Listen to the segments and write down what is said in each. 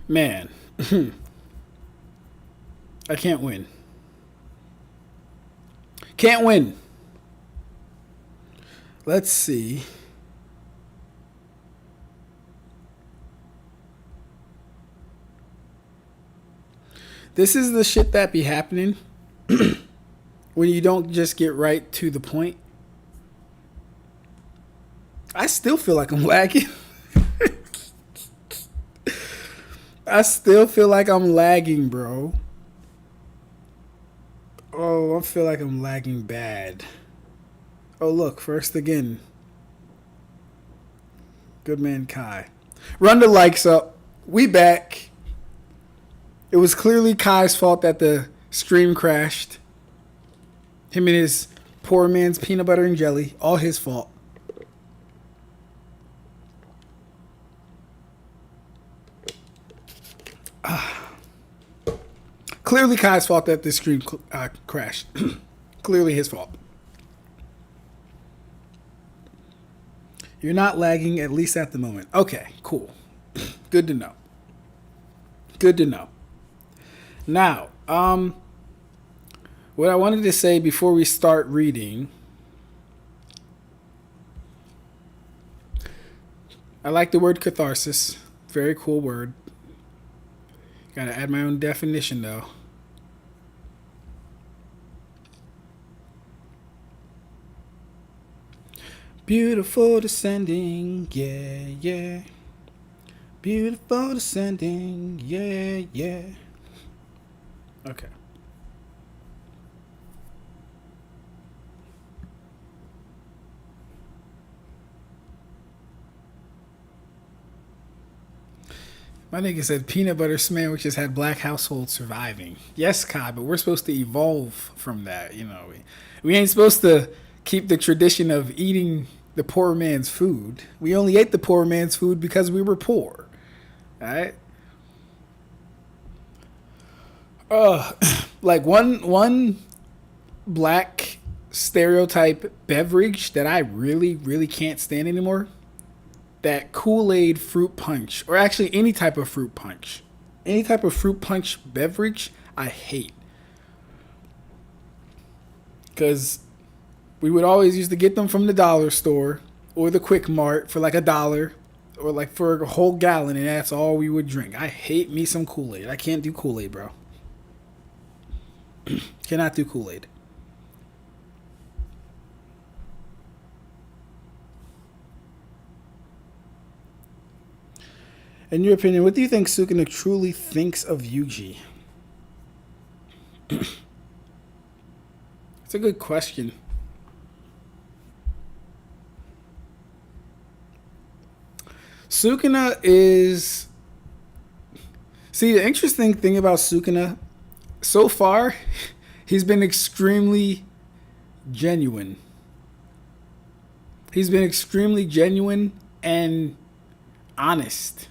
Man, I can't win. Can't win. Let's see. This is the shit that be happening when you don't just get right to the point. I still feel like I'm lagging. I still feel like I'm lagging, bro. Oh, I feel like I'm lagging bad. Oh, look, first again. Good man, Kai. Run the likes up. We back. It was clearly Kai's fault that the stream crashed. Him and his poor man's peanut butter and jelly. All his fault. Clearly Kai's fault that the stream crashed. Clearly his fault. You're not lagging, at least at the moment. Okay, cool. Good to know. Good to know. Now, what I wanted to say before we start reading, I like the word catharsis. Very cool word. Gotta add my own definition, though. Beautiful descending, yeah, yeah. Beautiful descending, yeah, yeah. Okay. My nigga said peanut butter sandwiches had black households surviving. Yes, Kai, but we're supposed to evolve from that. You know, we ain't supposed to keep the tradition of eating the poor man's food. We only ate the poor man's food because we were poor. All right. Like one black stereotype beverage that I really can't stand anymore. That Kool-Aid fruit punch, or actually any type of fruit punch. Any type of fruit punch beverage, I hate. Because we would always used to get them from the dollar store or the Quick Mart for like $1 or like for a whole gallon, and that's all we would drink. I hate me some Kool-Aid. I can't do Kool-Aid, bro. Cannot do Kool-Aid. In your opinion, what do you think Sukuna truly thinks of Yuji? It's a good question. Sukuna is... See, the interesting thing about Sukuna, so far, he's been extremely genuine. He's been extremely genuine and honest.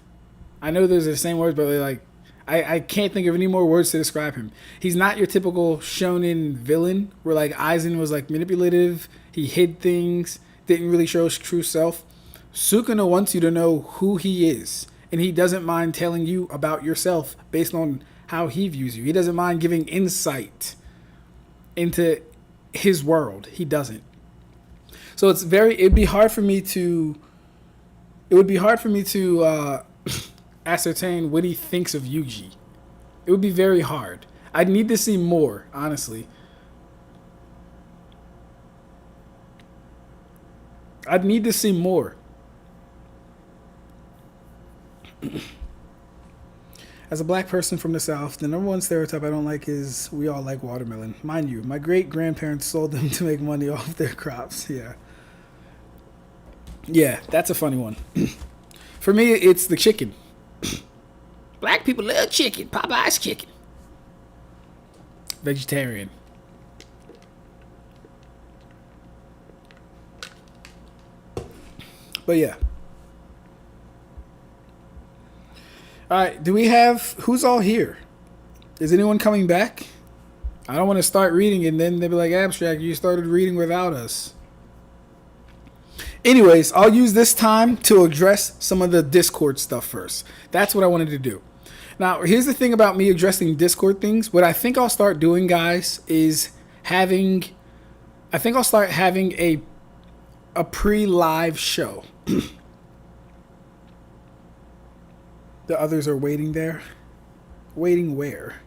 I know there's the same words, but like I can't think of any more words to describe him. He's not your typical shonen villain where like Aizen was like manipulative, he hid things, didn't really show his true self. Sukuna wants you to know who he is, and he doesn't mind telling you about yourself based on how he views you. He doesn't mind giving insight into his world. He doesn't. So it'd be hard for me to ascertain what he thinks of Yuji. It would be very hard. I'd need to see more, honestly. I'd need to see more. As a black person from the South, the number one stereotype I don't like is we all like watermelon. Mind you, my great-grandparents sold them to make money off their crops. Yeah, that's a funny one. For me, it's the chicken. Black people love chicken. Popeye's chicken. Vegetarian. But yeah. Alright, who's all here? Is anyone coming back? I don't want to start reading and then they'll be like, Ab-Stract, you started reading without us. Anyways, I'll use this time to address some of the Discord stuff first. That's what I wanted to do. Now, here's the thing about me addressing Discord things. What I think I'll start doing, guys, is I'll start having a pre-live show. The others are waiting there. Waiting where?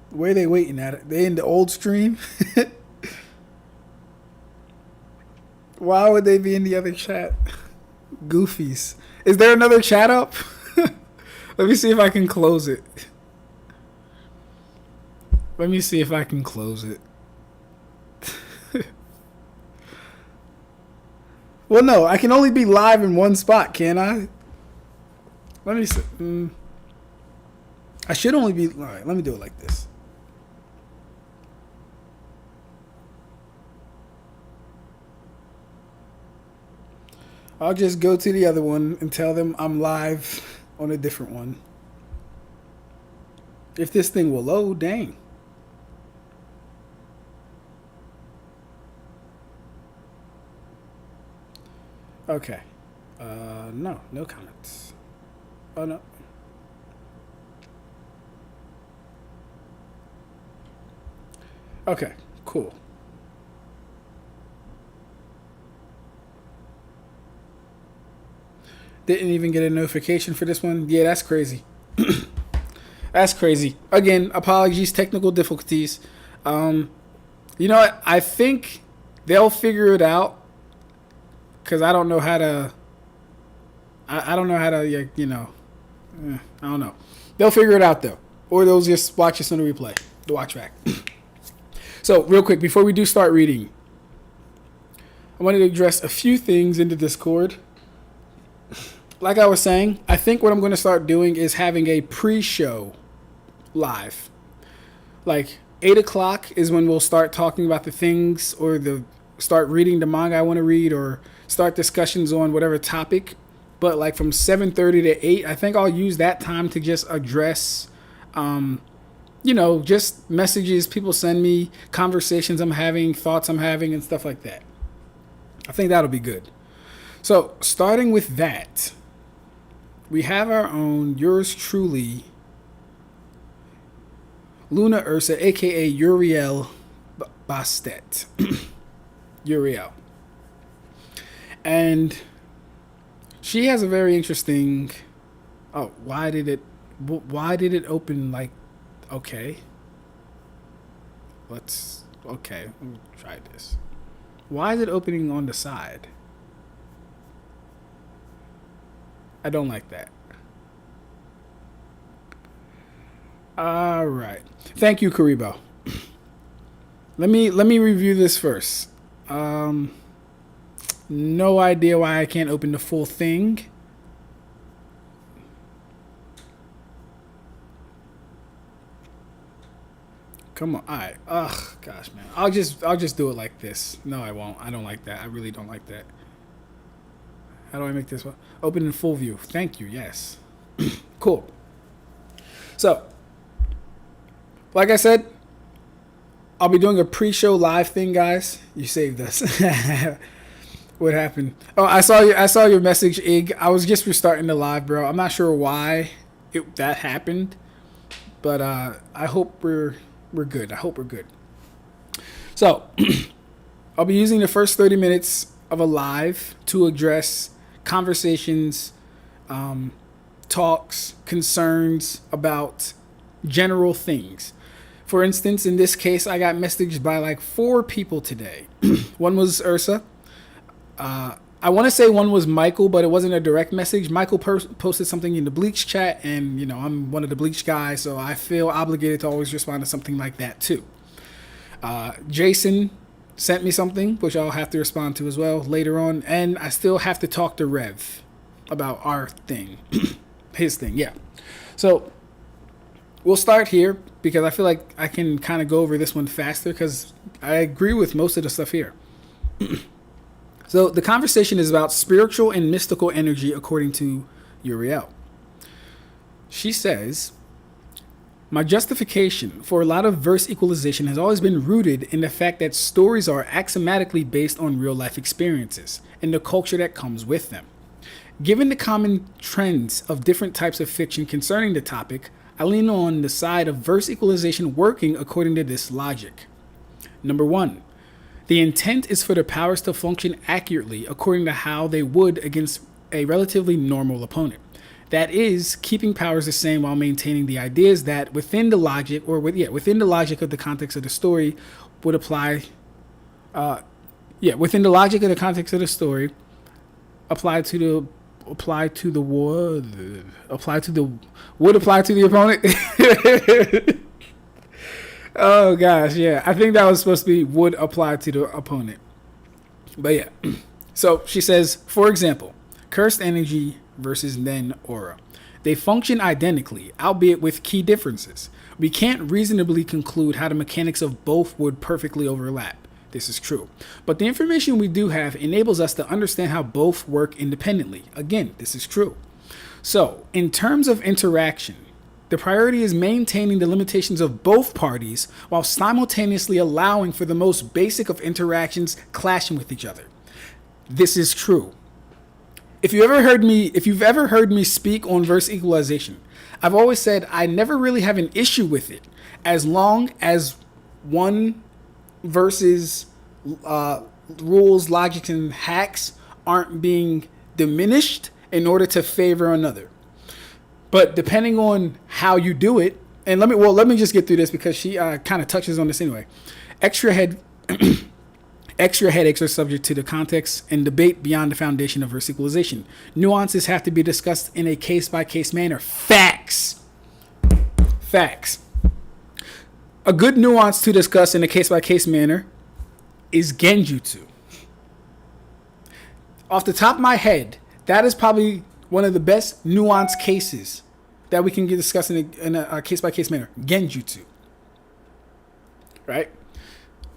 Where are they waiting at? They in the old stream? Why would they be in the other chat? Goofies. Is there another chat up? Let me see if I can close it. Let me see if I can close it. Well, no, I can only be live in one spot, can't I? Let me see. I should only be... All right, let me do it like this. I'll just go to the other one and tell them I'm live on a different one. If this thing will load, dang. Okay. No comments. Oh, no. Okay, cool. Didn't even get a notification for this one. Yeah, that's crazy. That's crazy. Again, apologies, technical difficulties. You know what? I think they'll figure it out because I don't know how to. I don't know how to, you know. I don't know. They'll figure it out though, or they'll just watch this on the replay, the watch back. So, real quick, before we do start reading, I wanted to address a few things in the Discord. Like I was saying, I think what I'm going to start doing is having a pre-show live. Like 8 o'clock is when we'll start talking about the things or start reading the manga I want to read or start discussions on whatever topic. But like from 7:30 to 8, I think I'll use that time to just address, you know, just messages people send me, conversations I'm having, thoughts I'm having, and stuff like that. I think that'll be good. So starting with that, we have our own, yours truly, Luna Ursa, a.k.a. Uriel Bastet. Uriel. And she has a very interesting... Oh, why did it open like... Okay. Okay, let me try this. Why is it opening on the side? I don't like that. All right. Thank you, Karibo. Let me review this first. No idea why I can't open the full thing. Come on. All right. Ugh, gosh, man. I'll just do it like this. No, I won't. I don't like that. I really don't like that. How do I make this one? Open in full view. Thank you. Yes. Cool. So, like I said, I'll be doing a pre-show live thing, guys. You saved us. What happened? Oh, I saw your message, Ig. I was just restarting the live, bro. I'm not sure why that happened, but I hope we're good. I hope we're good. So, I'll be using the first 30 minutes of a live to address conversations, talks, concerns about general things. For instance, in this case, I got messaged by like 4 people today. One was Ursa. I want to say one was Michael, but it wasn't a direct message. Michael posted something in the Bleach chat, and you know I'm one of the Bleach guys, so I feel obligated to always respond to something like that too. Jason sent me something, which I'll have to respond to as well later on, and I still have to talk to Rev about our thing, his thing, yeah. So we'll start here because I feel like I can kind of go over this one faster because I agree with most of the stuff here. So the conversation is about spiritual and mystical energy according to Uriel. She says, my justification for a lot of verse equalization has always been rooted in the fact that stories are axiomatically based on real life experiences and the culture that comes with them. Given the common trends of different types of fiction concerning the topic, I lean on the side of verse equalization working according to this logic. Number 1. The intent is for the powers to function accurately according to how they would against a relatively normal opponent. That is, keeping powers the same while maintaining the ideas that within the logic, within the logic of the context of the story would apply. Within the logic of the context of the story, apply to the opponent. Oh gosh, yeah. I think that was supposed to be would apply to the opponent. But yeah. So she says, for example, cursed energy versus Nen aura. They function identically, albeit with key differences. We can't reasonably conclude how the mechanics of both would perfectly overlap. This is true. But the information we do have enables us to understand how both work independently. Again, this is true. So, in terms of interaction, the priority is maintaining the limitations of both parties while simultaneously allowing for the most basic of interactions clashing with each other. This is true. If you've ever heard me speak on verse equalization, I've always said I never really have an issue with it as long as one versus rules, logics, and hacks aren't being diminished in order to favor another. But depending on how you do it, and let me just get through this because she kind of touches on this anyway. Extra headaches are subject to the context and debate beyond the foundation of verse equalization. Nuances have to be discussed in a case-by-case manner. Facts. A good nuance to discuss in a case-by-case manner is Genjutsu. Off the top of my head, that is probably one of the best nuanced cases that we can discuss in a case-by-case manner. Genjutsu. Right?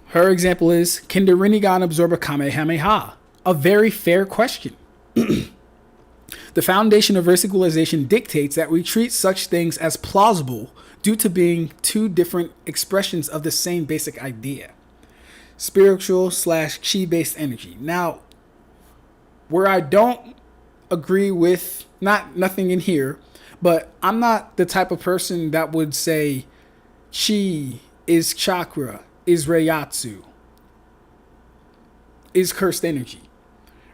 Her example is, can the Rinnegan absorb a Kamehameha? A very fair question. The foundation of verse equalization dictates that we treat such things as plausible due to being two different expressions of the same basic idea. Spiritual / chi-based energy. Now, where I don't agree with, nothing in here, but I'm not the type of person that would say chi is chakra, is reiatsu, is cursed energy,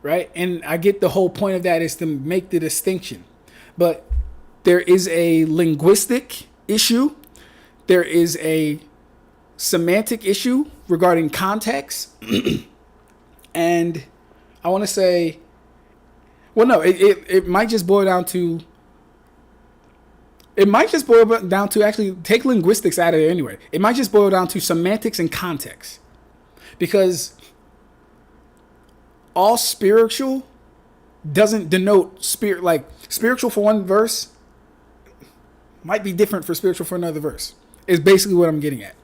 right? And I get the whole point of that is to make the distinction. But there is a linguistic issue. There is a semantic issue regarding context. And I want to say, well, no, it might just boil down to, actually take linguistics out of it anyway. It might just boil down to semantics and context. Because all spiritual doesn't denote spirit. Like spiritual for one verse might be different for spiritual for another verse. Is basically what I'm getting at.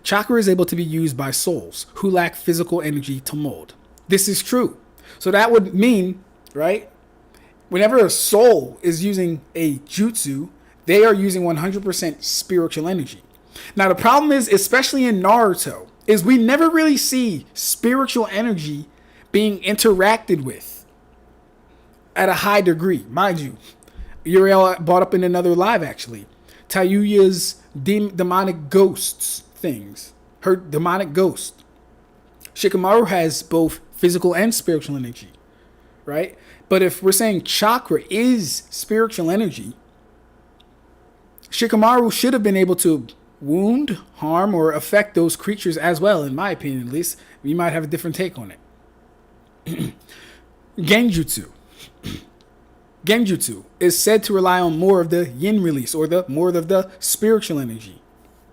Chakra is able to be used by souls who lack physical energy to mold. This is true. So that would mean, right, whenever a soul is using a jutsu, they are using 100% spiritual energy. Now, the problem is, especially in Naruto, is we never really see spiritual energy being interacted with at a high degree. Mind you, Uriel brought up in another live, actually. Tayuya's demonic ghosts things. Her demonic ghost. Shikamaru has both physical and spiritual energy, right? But if we're saying chakra is spiritual energy, Shikamaru should have been able to wound, harm, or affect those creatures as well, in my opinion at least. You might have a different take on it. Genjutsu. Genjutsu is said to rely on more of the yin release, or more of the spiritual energy,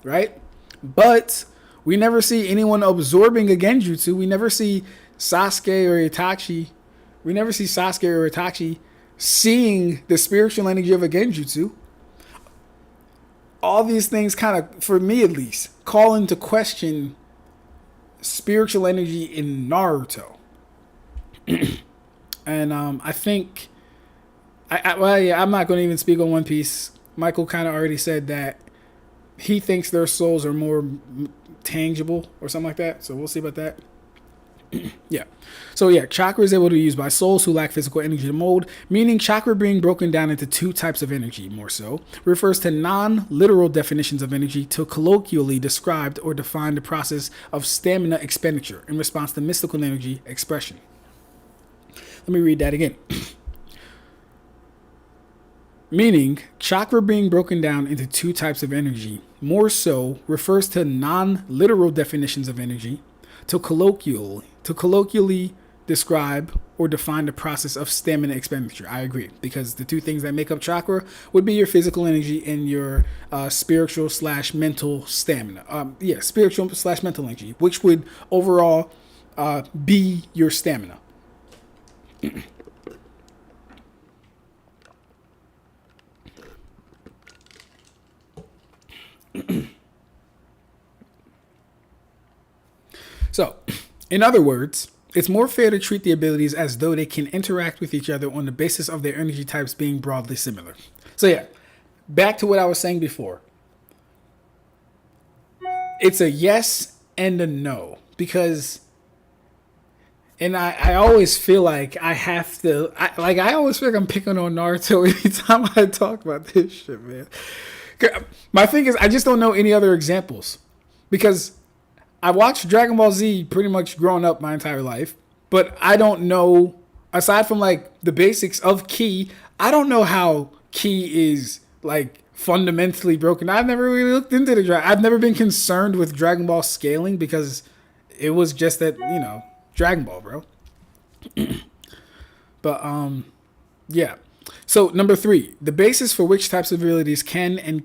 right? But we never see anyone absorbing a Genjutsu. We never see Sasuke or Itachi. We never see Sasuke or Itachi seeing the spiritual energy of a Genjutsu. All these things kind of, for me at least, call into question spiritual energy in Naruto. And I think, I'm not going to even speak on One Piece. Michael kind of already said that he thinks their souls are more tangible or something like that. So we'll see about that. Yeah. So yeah, chakra is able to be used by souls who lack physical energy to mold, meaning chakra being broken down into two types of energy, more so, refers to non-literal definitions of energy to colloquially describe or define the process of stamina expenditure in response to mystical energy expression. Let me read that again. Meaning, chakra being broken down into two types of energy, more so, refers to non-literal definitions of energy to colloquially describe or define the process of stamina expenditure. I agree, because the two things that make up chakra would be your physical energy and your spiritual / mental stamina. Spiritual / mental energy, which would overall be your stamina. So, in other words, it's more fair to treat the abilities as though they can interact with each other on the basis of their energy types being broadly similar. So yeah, back to what I was saying before. It's a yes and a no, because, and I always feel like I have to, I always feel like I'm picking on Naruto anytime I talk about this shit, man. My thing is, I just don't know any other examples, because I watched Dragon Ball Z pretty much growing up my entire life, but I don't know, aside from like the basics of ki, I don't know how ki is like fundamentally broken. I've never really looked into the dragon. I've never been concerned with Dragon Ball scaling because it was just that, Dragon Ball, bro. But yeah. So number 3, the basis for which types of abilities can and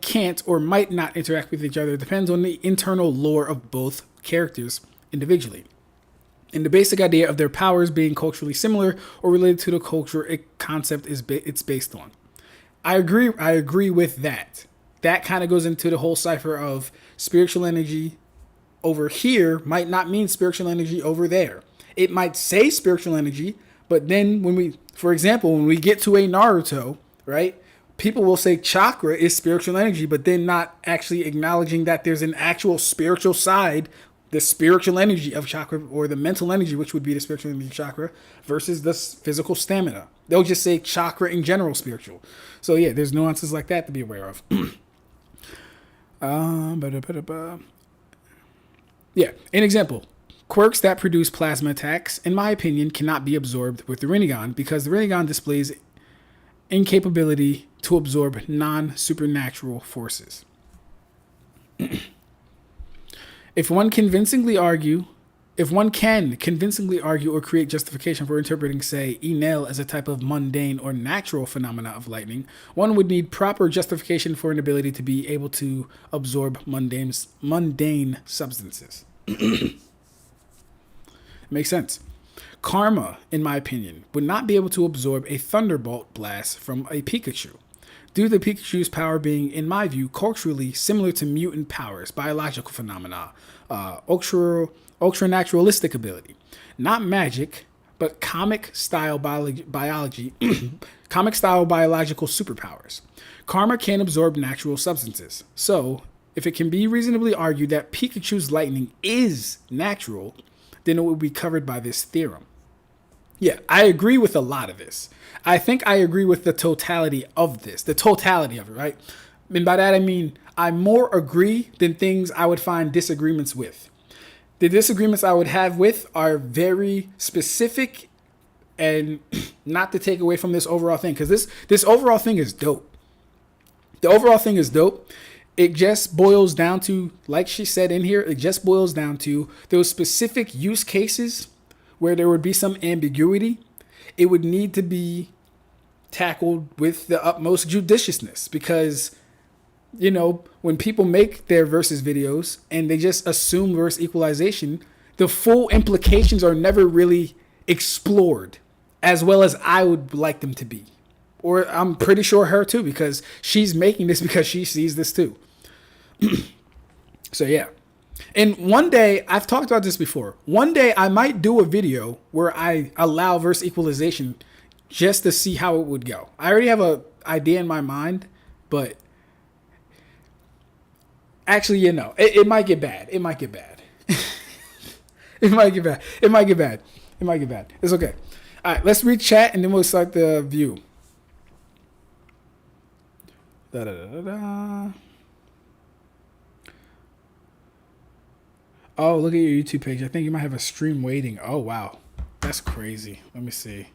can't or might not interact with each other depends on the internal lore of both characters individually, and the basic idea of their powers being culturally similar or related to the culture a concept it's based on. I agree with that. That kind of goes into the whole cipher of spiritual energy over here might not mean spiritual energy over there. It might say spiritual energy, but then for example, when we get to a Naruto, right? People will say chakra is spiritual energy, but then not actually acknowledging that there's an actual spiritual side, the spiritual energy of chakra, or the mental energy, which would be the spiritual energy of chakra, versus the physical stamina. They'll just say chakra in general spiritual. So yeah, there's nuances like that to be aware of. Yeah, an example. Quirks that produce plasma attacks, in my opinion, cannot be absorbed with the Rinnegan because the Rinnegan displays incapability to absorb non-supernatural forces. If one can convincingly argue or create justification for interpreting, say, Enel as a type of mundane or natural phenomena of lightning, one would need proper justification for an ability to be able to absorb mundane substances. Makes sense. Karma, in my opinion, would not be able to absorb a thunderbolt blast from a Pikachu, due to Pikachu's power being, in my view, culturally similar to mutant powers, biological phenomena, ultra-naturalistic ability. Not magic, but comic-style biology, comic-style biological superpowers. Karma can absorb natural substances. So, if it can be reasonably argued that Pikachu's lightning is natural, then it would be covered by this theorem. Yeah, I agree with a lot of this. I think I agree with the totality of this, the totality of it, right? And by that I mean I more agree than things I would find disagreements with. The disagreements I would have with are very specific, and not to take away from this overall thing, because this overall thing is dope. The overall thing is dope. It just boils down to, like she said in here, it just boils down to those specific use cases where there would be some ambiguity. It would need to be tackled with the utmost judiciousness, because, when people make their versus videos and they just assume verse equalization, the full implications are never really explored as well as I would like them to be. Or I'm pretty sure her too, because she's making this because she sees this too. So yeah. And one day, I've talked about this before, one day I might do a video where I allow verse equalization just to see how it would go. I already have an idea in my mind, but actually, it might get bad. It might get bad. It might get bad. It might get bad. It might get bad. It's okay. All right, let's read chat and then we'll start the view. Da, da, da, da, da. Oh, look at your YouTube page. I think you might have a stream waiting. Oh, wow. That's crazy. Let me see.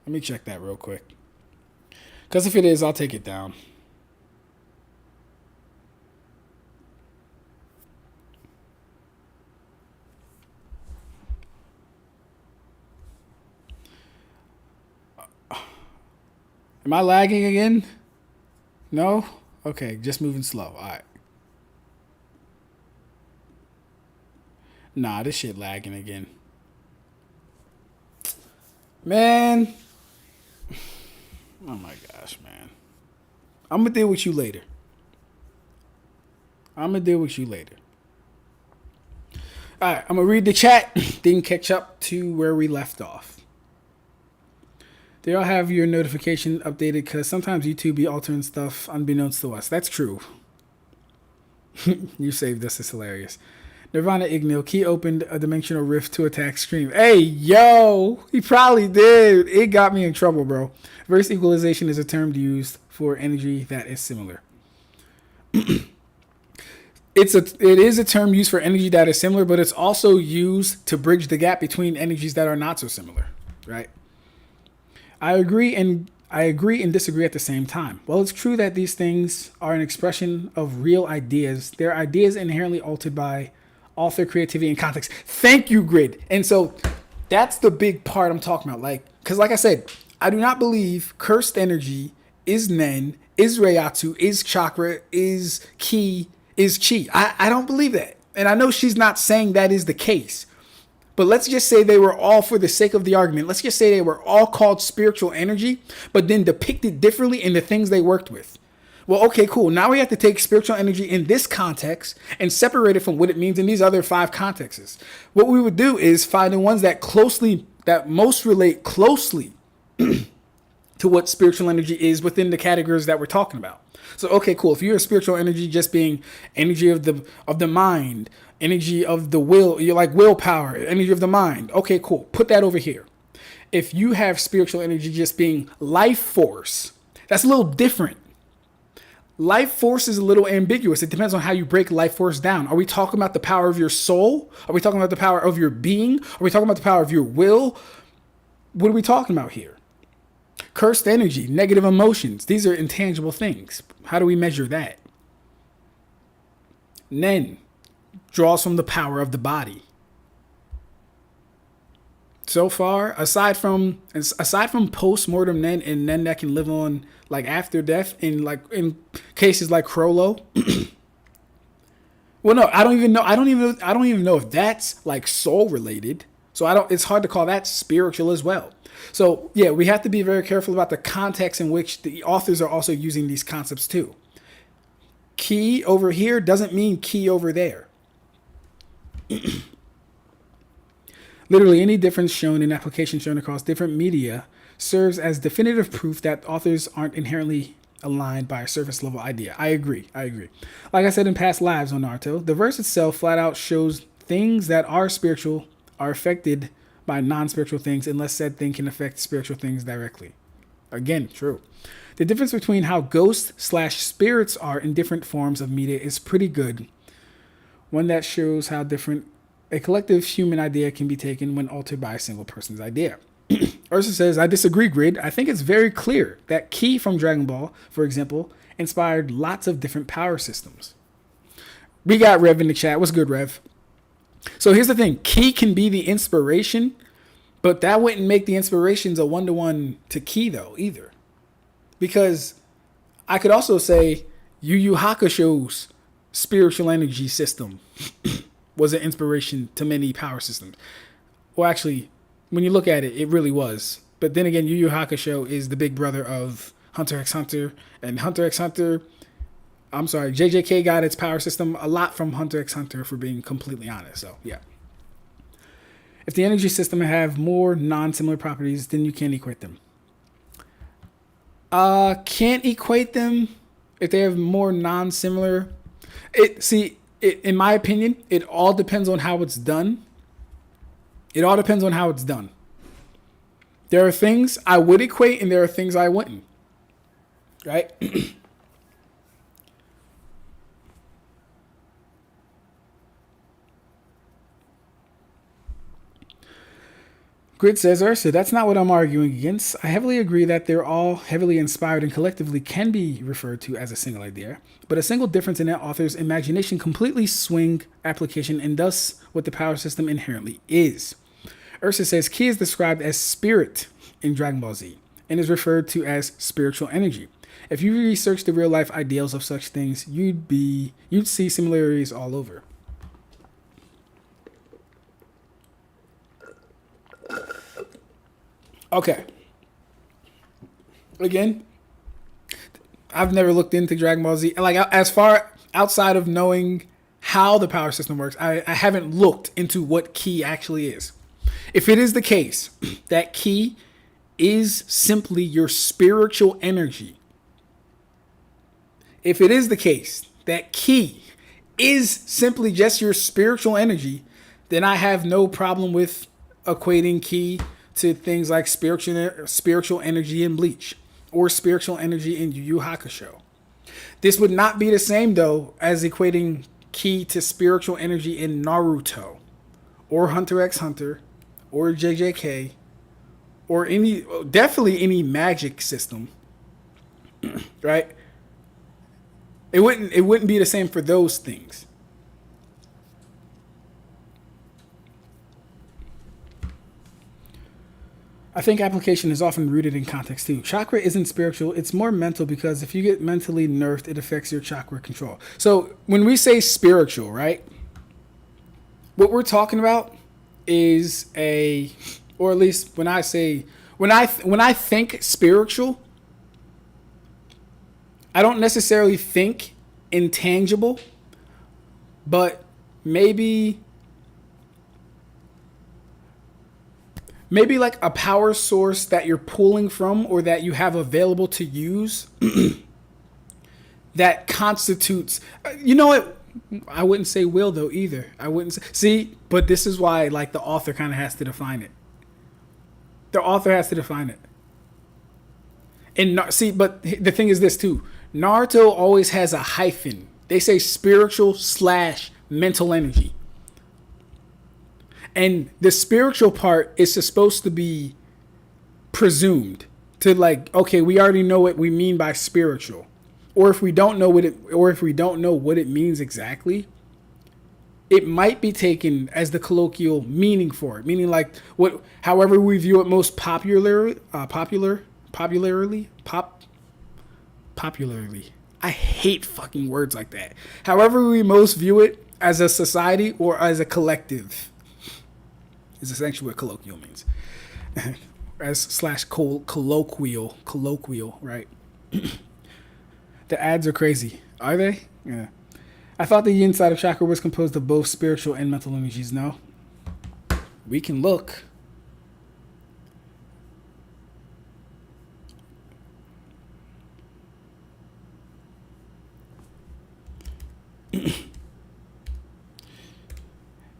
Let me check that real quick. Because if it is, I'll take it down. Am I lagging again? No? Okay, just moving slow. All right. Nah, this shit lagging again. Man. Oh my gosh, man. I'm going to deal with you later. All right, I'm going to read the chat, then catch up to where we left off. They all have your notification updated because sometimes YouTube be altering stuff unbeknownst to us. That's true. You saved us. It's hilarious. Nirvana Ignil, Key opened a dimensional rift to attack Scream. Hey, yo! He probably did. It got me in trouble, bro. Verse equalization is a term used for energy that is similar. It is a term used for energy that is similar, but it's also used to bridge the gap between energies that are not so similar, right? I agree and disagree at the same time. Well, it's true that these things are an expression of real ideas. They're ideas inherently altered by author creativity and context. Thank you, Grid. And so that's the big part I'm talking about. Because like I said, I do not believe cursed energy is Nen, is Reiatsu, is chakra, is ki, is chi. I don't believe that. And I know she's not saying that is the case. But let's just say they were all, for the sake of the argument, let's just say they were all called spiritual energy, but then depicted differently in the things they worked with. Well, okay, cool. Now we have to take spiritual energy in this context and separate it from what it means in these other 5 contexts. What we would do is find the ones that most relate closely to what spiritual energy is within the categories that we're talking about. So, okay, cool. If you're a spiritual energy just being energy of the mind, energy of the will, you're like willpower, energy of the mind. Okay, cool. Put that over here. If you have spiritual energy just being life force, that's a little different. Life force is a little ambiguous. It depends on how you break life force down. Are we talking about the power of your soul? Are we talking about the power of your being? Are we talking about the power of your will? What are we talking about here? Cursed energy, negative emotions. These are intangible things. How do we measure that? Nen draws from the power of the body. So far, aside from post-mortem Nen and Nen that can live on like after death in cases like Crollo. Well, no, I don't even know if that's like soul related. So it's hard to call that spiritual as well. So yeah, we have to be very careful about the context in which the authors are also using these concepts too. Key over here doesn't mean key over there. Literally any difference shown in application shown across different media serves as definitive proof that authors aren't inherently aligned by a surface level idea. I agree. Like I said in past lives on Naruto, the verse itself flat out shows things that are spiritual are affected by non-spiritual things unless said thing can affect spiritual things directly. Again, true. The difference between how ghosts/spirits are in different forms of media is pretty good. One that shows how different a collective human idea can be taken when altered by a single person's idea. Ursa says, I disagree, Grid. I think it's very clear that Ki from Dragon Ball, for example, inspired lots of different power systems. We got Rev in the chat. What's good, Rev? So here's the thing. Ki can be the inspiration, but that wouldn't make the inspirations a one-to-one to Ki, though, either. Because I could also say Yu Yu Hakusho's spiritual energy system was an inspiration to many power systems. Well, actually, when you look at it, it really was. But then again, Yu Yu Hakusho is the big brother of Hunter x Hunter. And JJK got its power system a lot from Hunter x Hunter, for being completely honest. So, yeah. If the energy system have more non-similar properties, then you can't equate them. Can't equate them if they have more non-similar. In my opinion, it all depends on how it's done. It all depends on how it's done. There are things I would equate and there are things I wouldn't. Right? Grid says, Ursa, that's not what I'm arguing against. I heavily agree that they're all heavily inspired and collectively can be referred to as a single idea, but a single difference in that author's imagination completely swing application and thus what the power system inherently is. Ursa says, Ki is described as spirit in Dragon Ball Z and is referred to as spiritual energy. If you research the real life ideals of such things, you'd see similarities all over. Okay. Again, I've never looked into Dragon Ball Z. Like, as far outside of knowing how the power system works, I haven't looked into what Ki actually is. If it is the case that Ki is simply your spiritual energy, if it is the case that Ki is simply just your spiritual energy, then I have no problem with equating Ki to things like spiritual energy in Bleach or spiritual energy in Yu Yu Hakusho. This would not be the same, though, as equating Ki to spiritual energy in Naruto or Hunter x Hunter or JJK or definitely any magic system, right? It wouldn't be the same for those things. I think application is often rooted in context too. Chakra isn't spiritual, it's more mental because if you get mentally nerfed, it affects your chakra control. So when we say spiritual, right? What we're talking about is or at least when I think spiritual, I don't necessarily think intangible, but maybe like a power source that you're pulling from or that you have available to use that constitutes, you know what? I wouldn't say will though either. I wouldn't see, but this is why like the author kind of has to define it. The author has to define it. And see, but the thing is this too. Naruto always has a hyphen. They say spiritual / mental energy. And the spiritual part is supposed to be presumed to like, okay, we already know what we mean by spiritual. Or if we don't know what it means exactly, it might be taken as the colloquial meaning for it. Meaning like however we view it most popularly. I hate fucking words like that. However we most view it as a society or as a collective is essentially what colloquial means. As / colloquial, right? The ads are crazy. Are they? Yeah. I thought the inside of chakra was composed of both spiritual and mental energies. No. We can look.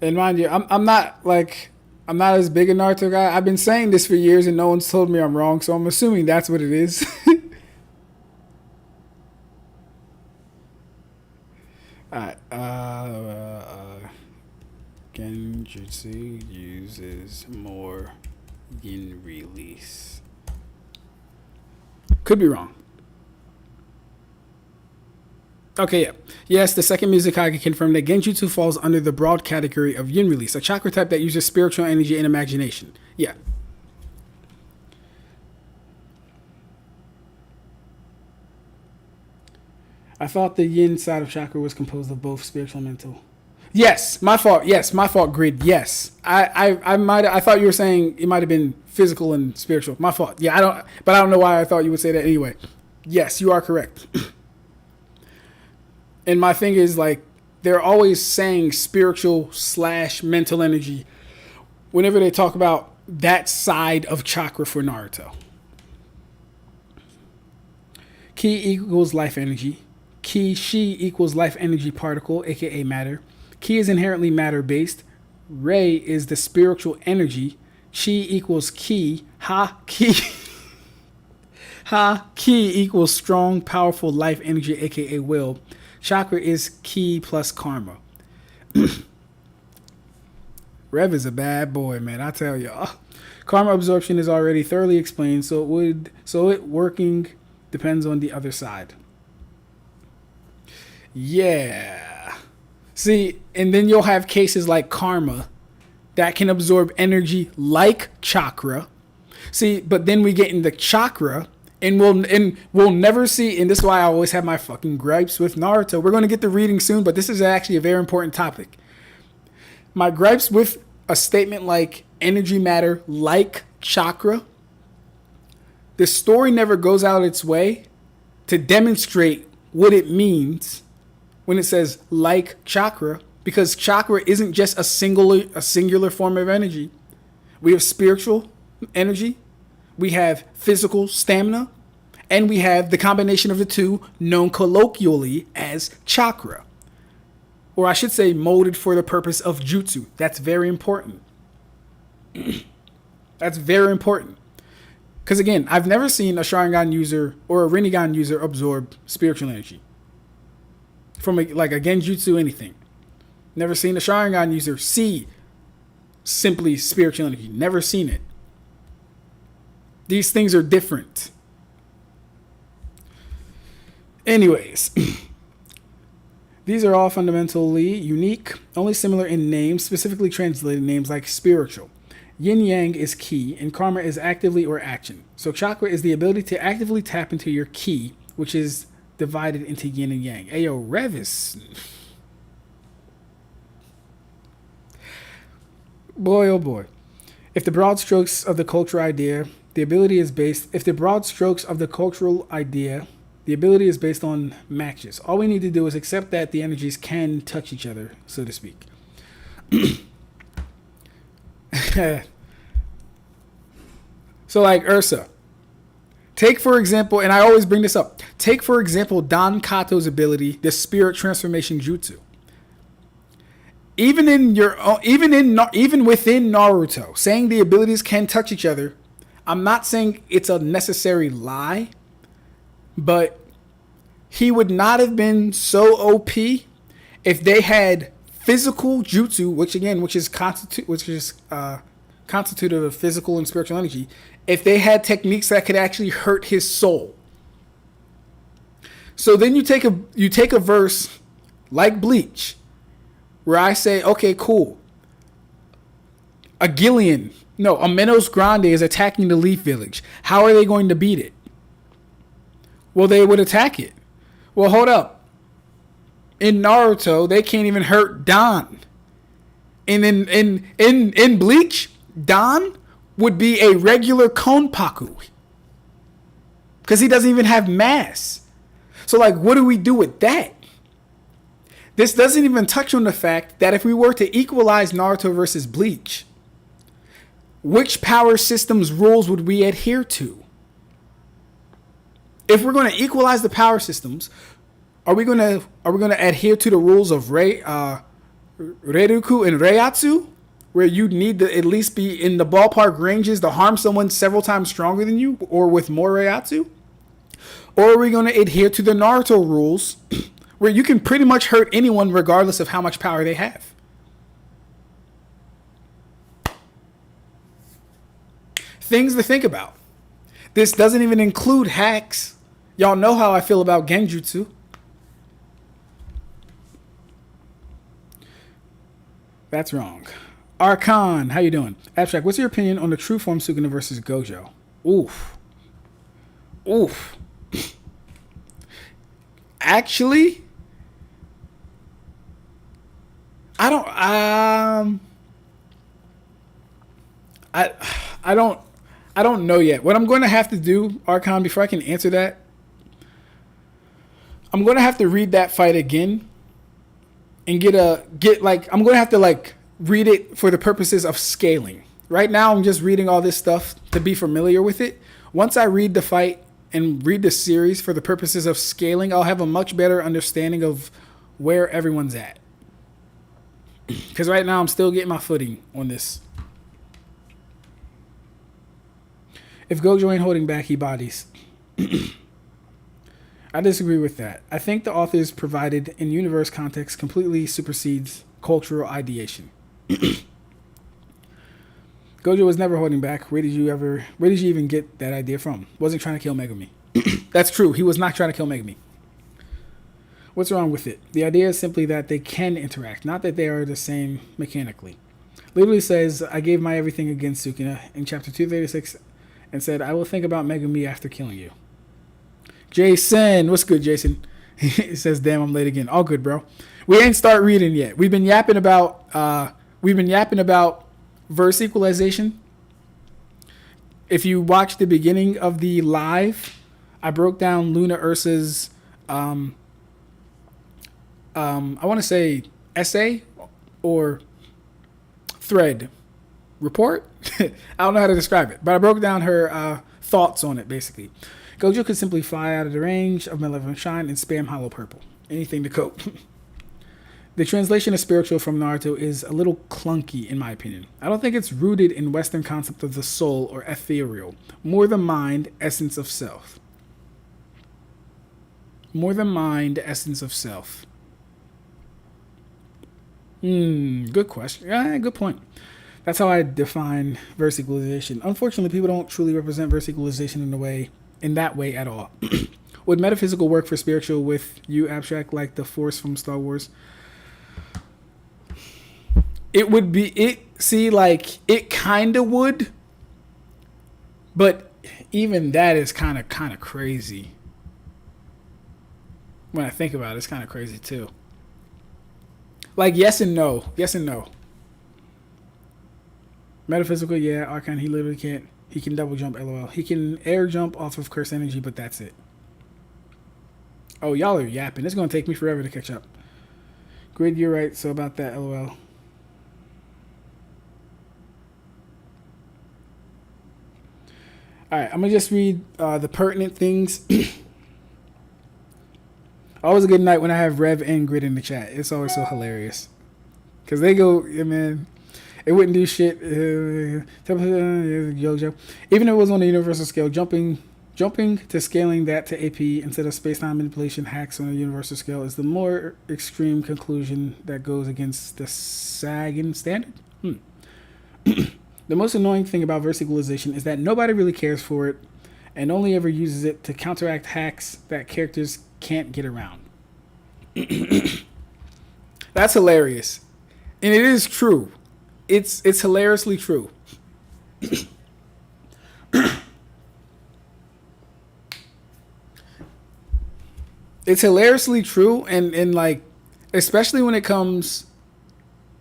And mind you, I'm not as big a Naruto guy. I've been saying this for years and no one's told me I'm wrong, so I'm assuming that's what it is. Alright, Genjutsu uses more yin release. Could be wrong. Okay, yeah. Yes, the second Mizukage confirmed that Genjutsu falls under the broad category of yin release, a chakra type that uses spiritual energy and imagination. Yeah. I thought the yin side of chakra was composed of both spiritual and mental. Yes, my fault. Yes, my fault, Grid. Yes. I thought you were saying it might have been physical and spiritual. My fault. Yeah, I don't know why I thought you would say that anyway. Yes, you are correct. And my thing is, like, they're always saying spiritual / mental energy whenever they talk about that side of chakra for Naruto. Ki equals life energy. Ki Shi equals life energy particle, aka matter. Ki is inherently matter based. Rei is the spiritual energy. Chi equals ki. Ha ki. Ha ki equals strong, powerful life energy, aka will. Chakra is ki plus karma. Rev is a bad boy, man. I tell y'all. Karma absorption is already thoroughly explained, so it working depends on the other side. Yeah. See, and then you'll have cases like karma that can absorb energy like chakra. See, but then we get into chakra and we'll never see, and this is why I always have my fucking gripes with Naruto. We're going to get the reading soon, but this is actually a very important topic. My gripes with a statement like energy matter like chakra, the story never goes out its way to demonstrate what it means when it says like chakra, because chakra isn't just a singular form of energy. We have spiritual energy, we have physical stamina, and we have the combination of the two known colloquially as chakra. Or I should say molded for the purpose of jutsu. That's very important. That's very important. Because again, I've never seen a Sharingan user or a Rinnegan user absorb spiritual energy. From a Genjutsu anything. Never seen a Sharingan user see simply spiritual energy. Never seen it. These things are different. Anyways, these are all fundamentally unique, only similar in names, specifically translated names like spiritual. Yin Yang is ki, and karma is actively or action. So chakra is the ability to actively tap into your ki, which is divided into yin and yang. Ayo, Revis. Boy, oh boy. If the broad strokes of the cultural idea, the ability is based on matches. All we need to do is accept that the energies can touch each other, so to speak. So like Ursa. Take for example, and I always bring this up. Take for example Don Kato's ability, the spirit transformation jutsu. Even within Naruto, saying the abilities can touch each other, I'm not saying it's a necessary lie, but he would not have been so OP if they had physical jutsu, which is constituted of physical and spiritual energy. If they had techniques that could actually hurt his soul. So then you take a verse like Bleach, where I say, okay, cool. A Menos Grande is attacking the Leaf Village. How are they going to beat it? Well, they would attack it. Well, hold up. In Naruto, they can't even hurt Don. And in Bleach, Don would be a regular Konpaku. Because he doesn't even have mass. So, like, what do we do with that? This doesn't even touch on the fact that if we were to equalize Naruto versus Bleach, which power system's rules would we adhere to? If we're going to equalize the power systems, are we going to adhere to the rules of Reruku and Reiatsu, where you need to at least be in the ballpark ranges to harm someone several times stronger than you or with more Reiatsu? Or are we going to adhere to the Naruto rules where you can pretty much hurt anyone regardless of how much power they have? Things to think about. This doesn't even include hacks. Y'all know how I feel about Genjutsu. That's wrong. Archon, how you doing? Ab-Stract, what's your opinion on the true form Sukuna versus Gojo? Oof. Actually, I don't know yet. What I'm going to have to do, Archon, before I can answer that, I'm going to have to read that fight again and I'm going to have to read it for the purposes of scaling. Right now, I'm just reading all this stuff to be familiar with it. Once I read the fight and read the series for the purposes of scaling, I'll have a much better understanding of where everyone's at. Because right now I'm still getting my footing on this. If Gojo ain't holding back, he bodies. I disagree with that. I think the authors provided in universe context completely supersedes cultural ideation. Gojo was never holding back. Where did you even get that idea from? Wasn't trying to kill Megumi. That's true. He was not trying to kill Megumi. What's wrong with it? The idea is simply that they can interact, not that they are the same mechanically. Literally says, I gave my everything against Sukuna in chapter 236 and said, I will think about Megumi after killing you. Jason, what's good, Jason? He says, damn, I'm late again. All good, bro. We ain't start reading yet. We've been yapping about verse equalization. If you watch the beginning of the live, I broke down Luna Ursa's I want to say essay or thread report. I don't know how to describe it, but I broke down her thoughts on it, basically. Gojo could simply fly out of the range of Malevolent Shine and spam Hollow Purple. Anything to cope. The translation of spiritual from Naruto is a little clunky, in my opinion. I don't think it's rooted in Western concept of the soul or ethereal. More the mind, essence of self. More the mind, essence of self. Good question. Yeah, good point. That's how I define verse equalization. Unfortunately, people don't truly represent verse equalization in that way at all. Would metaphysical work for spiritual with you Ab-Stract like the Force from Star Wars? It would be it kind of would, but even that is kind of crazy. When I think about it, it's kind of crazy too. Like yes and no. Metaphysical, yeah. Archon, he literally can't. He can double jump, LOL. He can air jump off of curse energy, but that's it. Oh, y'all are yapping. It's going to take me forever to catch up. Grid, you're right. So about that, LOL. All right, I'm going to just read the pertinent things. Always a good night when I have Rev and Grid in the chat. It's always so hilarious. Because they go, yeah, man, it wouldn't do shit. Yojo. Even if it was on a universal scale, jumping to scaling that to AP instead of space-time manipulation hacks on a universal scale is the more extreme conclusion that goes against the Sagan standard. The most annoying thing about verse equalization is that nobody really cares for it and only ever uses it to counteract hacks that characters can't get around. That's hilarious. And it is true. It's hilariously true. It's hilariously true, and like, especially when it comes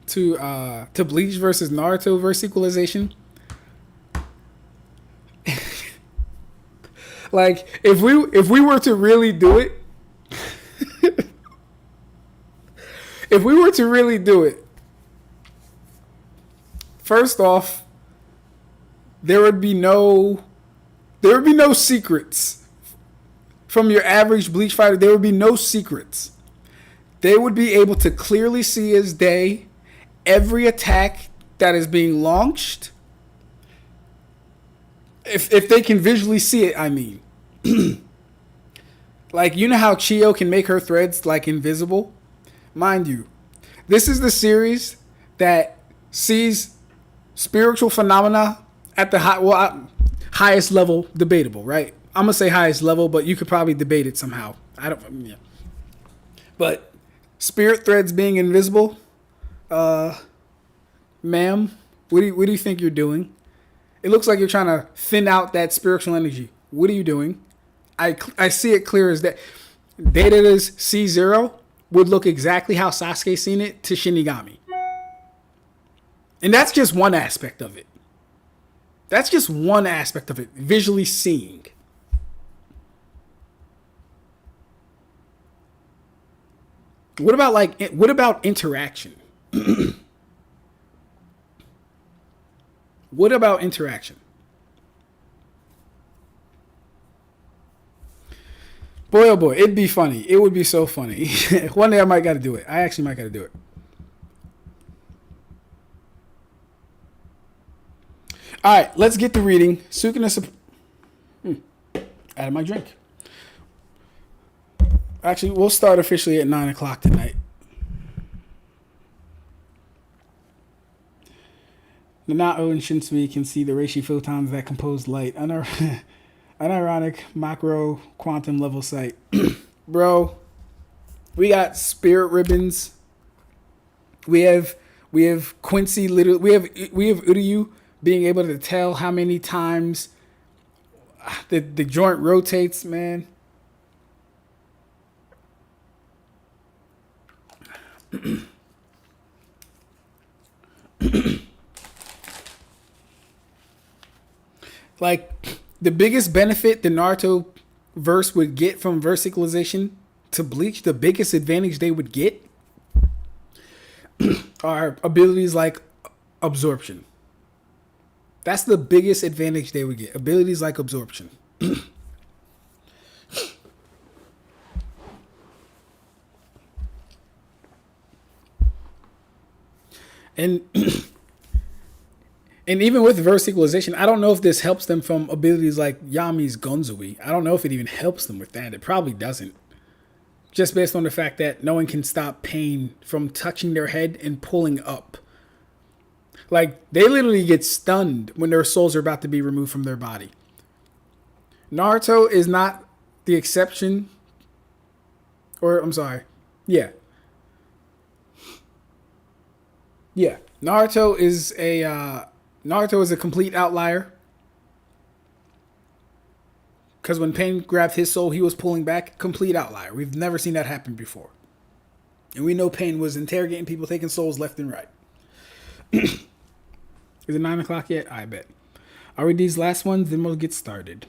to Bleach versus Naruto versus equalization. Like, if we were to really do it, first off, there would be no secrets. From your average Bleach fighter, there would be no secrets. They would be able to clearly see as day every attack that is being launched. If they can visually see it, I mean. Like, you know how Chio can make her threads like invisible? Mind you, this is the series that sees spiritual phenomena at the highest level, debatable, right? I'm gonna say highest level, but you could probably debate it somehow. Yeah. But spirit threads being invisible, ma'am, what do you think you're doing? It looks like you're trying to thin out that spiritual energy. What are you doing? I see it clear as that. Data's C0 would look exactly how Sasuke seen it to Shinigami. And that's just one aspect of it. Visually seeing. What about interaction? What about interaction? Boy, oh boy, it'd be funny. It would be so funny. One day I might got to do it. I actually might got to do it. All right, let's get to reading. Sukuna. Out of my drink. Actually, we'll start officially at 9 o'clock tonight. Nanato and Shinsui can see the reishi photons that compose light. Unironic macro quantum level sight. Bro, we got spirit ribbons. We have Quincy literally we have Uryu being able to tell how many times the joint rotates, man. Like, the biggest benefit the Naruto verse would get from verse equalization to Bleach, the biggest advantage they would get are abilities like absorption. That's the biggest advantage they would get. Abilities like absorption. And and even with verse equalization, I don't know if this helps them from abilities like Yami's Gonzui. I don't know if it even helps them with that. It probably doesn't. Just based on the fact that no one can stop pain from touching their head and pulling up. Like, they literally get stunned when their souls are about to be removed from their body. Naruto is not the exception. Or, I'm sorry. Yeah. Yeah. Naruto is a complete outlier. Because when Pain grabbed his soul, he was pulling back. Complete outlier. We've never seen that happen before. And we know Pain was interrogating people, taking souls left and right. Is it 9 o'clock yet? I bet. I'll read these last ones, then we'll get started.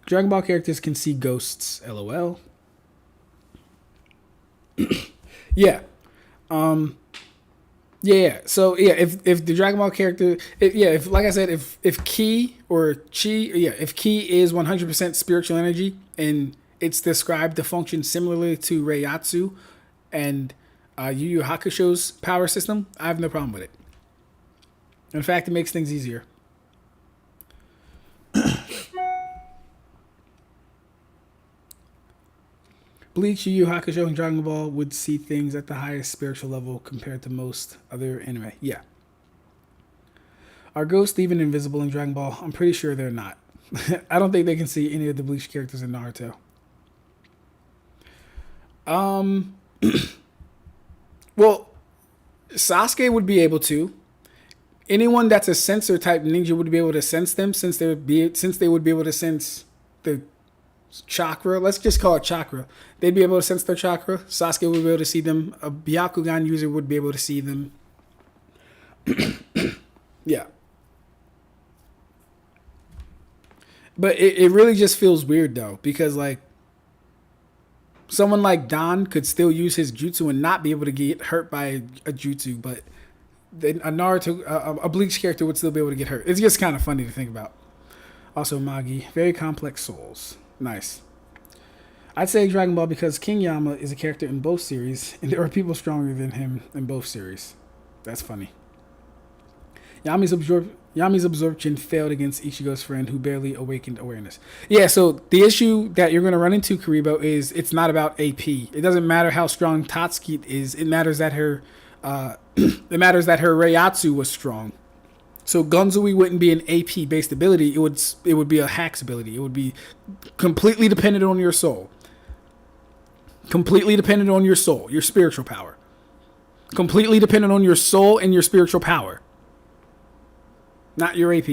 Dragon Ball characters can see ghosts. LOL. Yeah. Yeah. So yeah, if the Dragon Ball character, if like I said, if Ki or Chi, if Ki is 100% spiritual energy and it's described to function similarly to Reiatsu and Yu Yu Hakusho's power system, I have no problem with it. In fact, it makes things easier. Bleach, Yu Yu Hakusho, and Dragon Ball would see things at the highest spiritual level compared to most other anime. Yeah. Are ghosts even invisible in Dragon Ball? I'm pretty sure they're not. I don't think they can see any of the Bleach characters in Naruto. Well, Sasuke would be able to. Anyone that's a sensor type ninja would be able to sense them since they would be able to sense the chakra. Let's just call it chakra. They'd be able to sense their chakra. Sasuke would be able to see them. A Byakugan user would be able to see them. Yeah. But it really just feels weird though, because like someone like Don could still use his jutsu and not be able to get hurt by a jutsu, but then a Naruto, a Bleach character would still be able to get hurt. It's just kind of funny to think about. Also, Magi, very complex souls. Nice. I'd say Dragon Ball because King Yama is a character in both series, and there are people stronger than him in both series. That's funny. Yami's absorption failed against Ichigo's friend who barely awakened awareness. Yeah, so the issue that you're going to run into, Karibo, is it's not about AP. It doesn't matter how strong Tatsuki is. It matters that her Reiatsu was strong. So Gonzui wouldn't be an AP based ability. It would be a hacks ability. It would be completely dependent on your soul. Completely dependent on your soul, your spiritual power. Completely dependent on your soul and your spiritual power. Not your AP.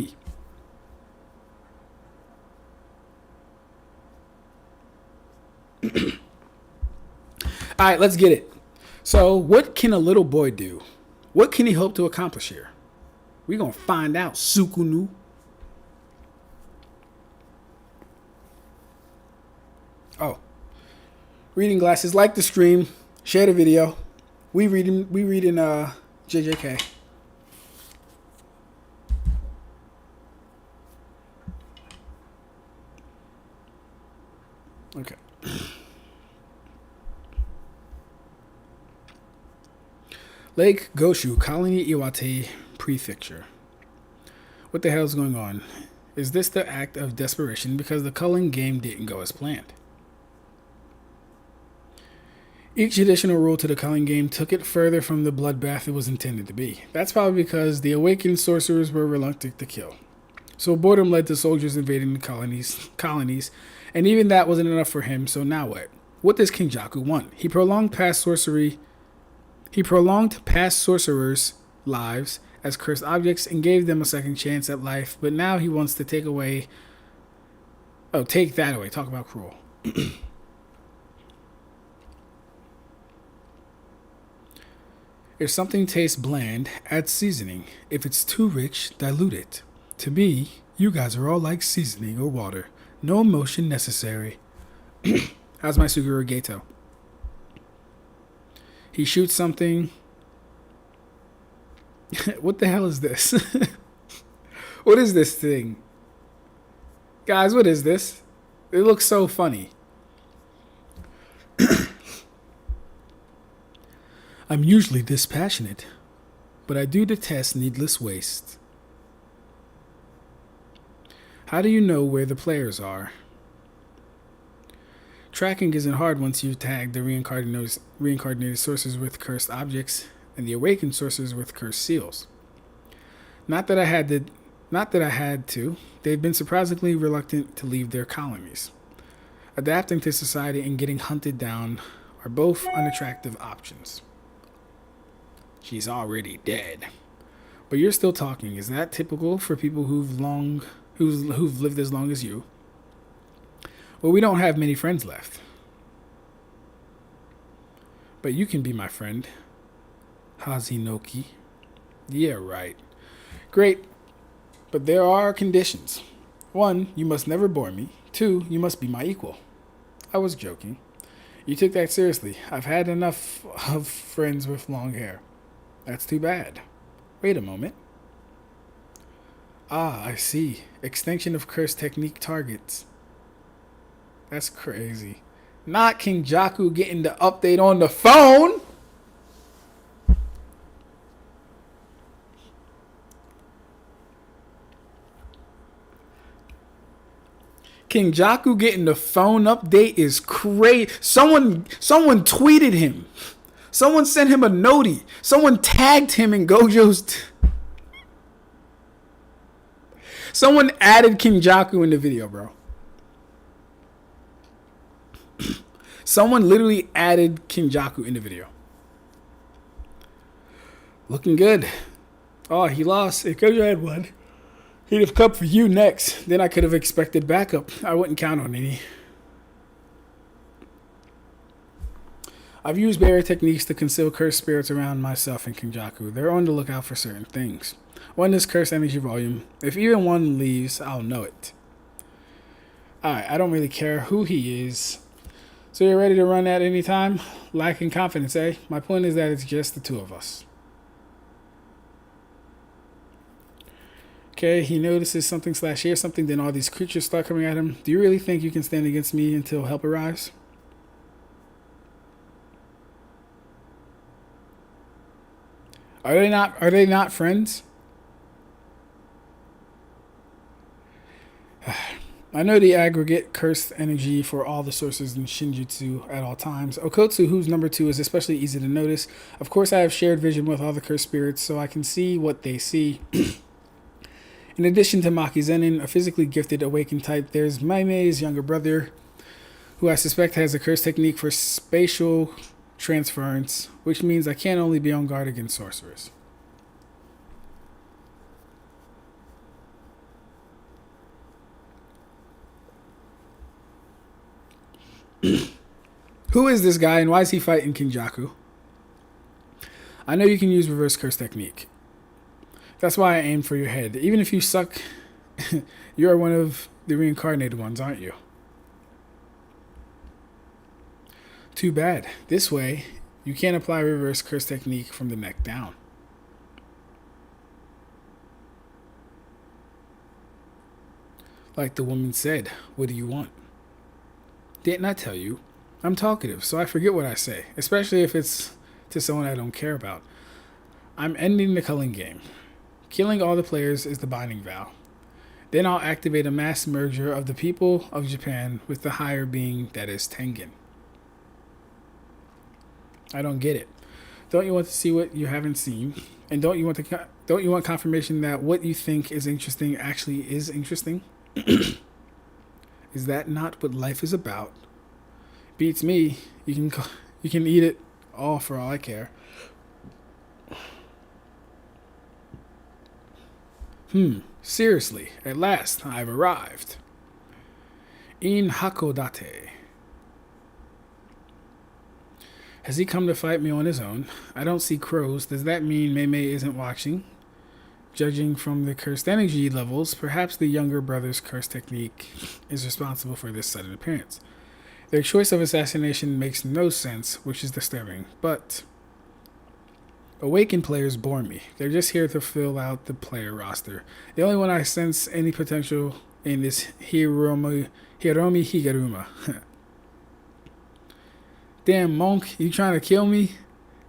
All right, let's get it. So, what can a little boy do? What can he hope to accomplish here? We're going to find out, Sukuna. Oh. Reading glasses. Like the stream. Share the video. We read in JJK. Okay. Lake Goshu, Colony Iwate Prefecture. What the hell is going on? Is this the act of desperation because the culling game didn't go as planned? Each additional rule to the culling game took it further from the bloodbath it was intended to be. That's probably because the awakened sorcerers were reluctant to kill. So boredom led to soldiers invading the colonies, and even that wasn't enough for him, so now what? What does Kenjaku want? He prolonged past sorcerers' lives as cursed objects and gave them a second chance at life, but now he wants to take that away. Talk about cruel. If something tastes bland, add seasoning. If it's too rich, dilute it. To me, you guys are all like seasoning or water. No emotion necessary. How's my Suguru Gato? He shoots something. What the hell is this? What is this thing? Guys, what is this? It looks so funny. I'm usually dispassionate, but I do detest needless waste. How do you know where the players are? Tracking isn't hard once you've tagged the reincarnated sources with cursed objects and the awakened sources with cursed seals. Not that I had to. They've been surprisingly reluctant to leave their colonies. Adapting to society and getting hunted down are both unattractive options. She's already dead. But you're still talking. Is that typical for people who've lived as long as you? Well, we don't have many friends left. But you can be my friend. Hazinoki. Yeah, right. Great. But there are conditions. 1, you must never bore me. 2, you must be my equal. I was joking. You took that seriously. I've had enough of friends with long hair. That's too bad. Wait a moment. Ah, I see. Extinction of curse technique targets. That's crazy. Not Kenjaku getting the update on the phone. Kenjaku getting the phone update is crazy. Someone tweeted him. Someone sent him a noti. Someone tagged him in Gojo's. Someone added Kenjaku in the video, bro. Someone literally added Kenjaku in the video. Looking good. Oh, he lost. If Gojo had won, he'd have come for you next. Then I could have expected backup. I wouldn't count on any. I've used barrier techniques to conceal cursed spirits around myself and Kenjaku. They're on the lookout for certain things. One is cursed energy volume. If even one leaves, I'll know it. Alright, I don't really care who he is. So you're ready to run at any time? Lacking confidence, eh? My point is that it's just the two of us. Okay, he notices something / hears something, then all these creatures start coming at him. Do you really think you can stand against me until help arrives? Are they not friends? I know the aggregate cursed energy for all the sources in Shinjutsu at all times. Okotsu, who's number 2, is especially easy to notice. Of course, I have shared vision with all the cursed spirits, so I can see what they see. In addition to Maki Zenin, a physically gifted awakened type, there's Maime's younger brother, who I suspect has a curse technique for spatial transference, which means I can't only be on guard against sorcerers. Who is this guy and why is he fighting Kenjaku? I know you can use reverse curse technique. That's why I aimed for your head. Even if you suck, you're one of the reincarnated ones, aren't you? Too bad. This way, you can't apply reverse curse technique from the neck down. Like the woman said, what do you want? Didn't I tell you? I'm talkative, so I forget what I say, especially if it's to someone I don't care about. I'm ending the culling game. Killing all the players is the binding vow. Then I'll activate a mass merger of the people of Japan with the higher being that is Tengen. I don't get it. Don't you want to see what you haven't seen? And don't you want confirmation that what you think is interesting actually is interesting? Is that not what life is about? Beats me. You can eat it all for all I care. Seriously, at last I've arrived. In Hakodate. Has he come to fight me on his own? I don't see crows. Does that mean Mei Mei isn't watching? Judging from the cursed energy levels, perhaps the younger brother's curse technique is responsible for this sudden appearance. Their choice of assassination makes no sense, which is disturbing, but awakened players bore me. They're just here to fill out the player roster. The only one I sense any potential in is Hiromi Higuruma. Damn, monk, you trying to kill me?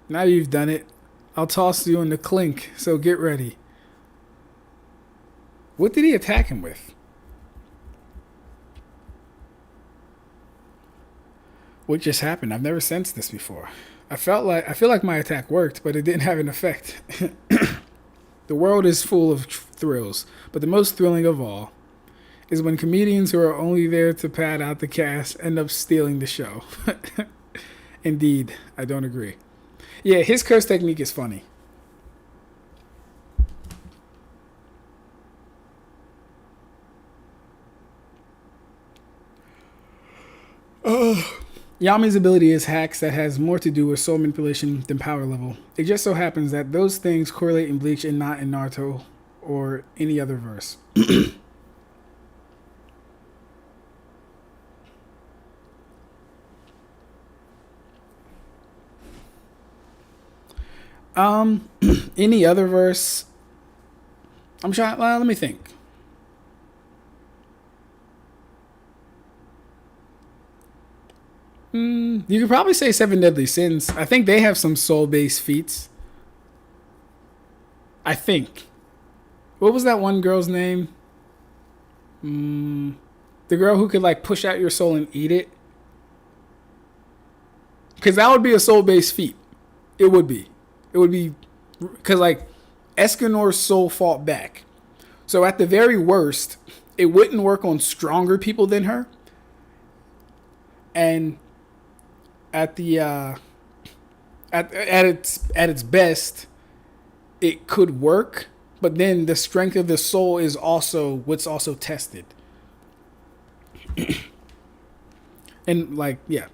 Now you've done it. I'll toss you in the clink, so get ready. What did he attack him with? What just happened? I've never sensed this before. I feel like my attack worked, but it didn't have an effect. The world is full of thrills, but the most thrilling of all is when comedians who are only there to pad out the cast end up stealing the show. Indeed, I don't agree. Yeah, his curse technique is funny. Yami's ability is hacks that has more to do with soul manipulation than power level. It just so happens that those things correlate in Bleach and not in Naruto or any other verse. Any other verse? I'm trying. Well, let me think. You could probably say Seven Deadly Sins. I think they have some soul-based feats. I think. What was that one girl's name? The girl who could like push out your soul and eat it. Because that would be a soul-based feat. It would be. It would be because like Escanor's soul fought back. So at the very worst, it wouldn't work on stronger people than her. And at the at its best, it could work, but then the strength of the soul is also what's also tested. And like, yeah.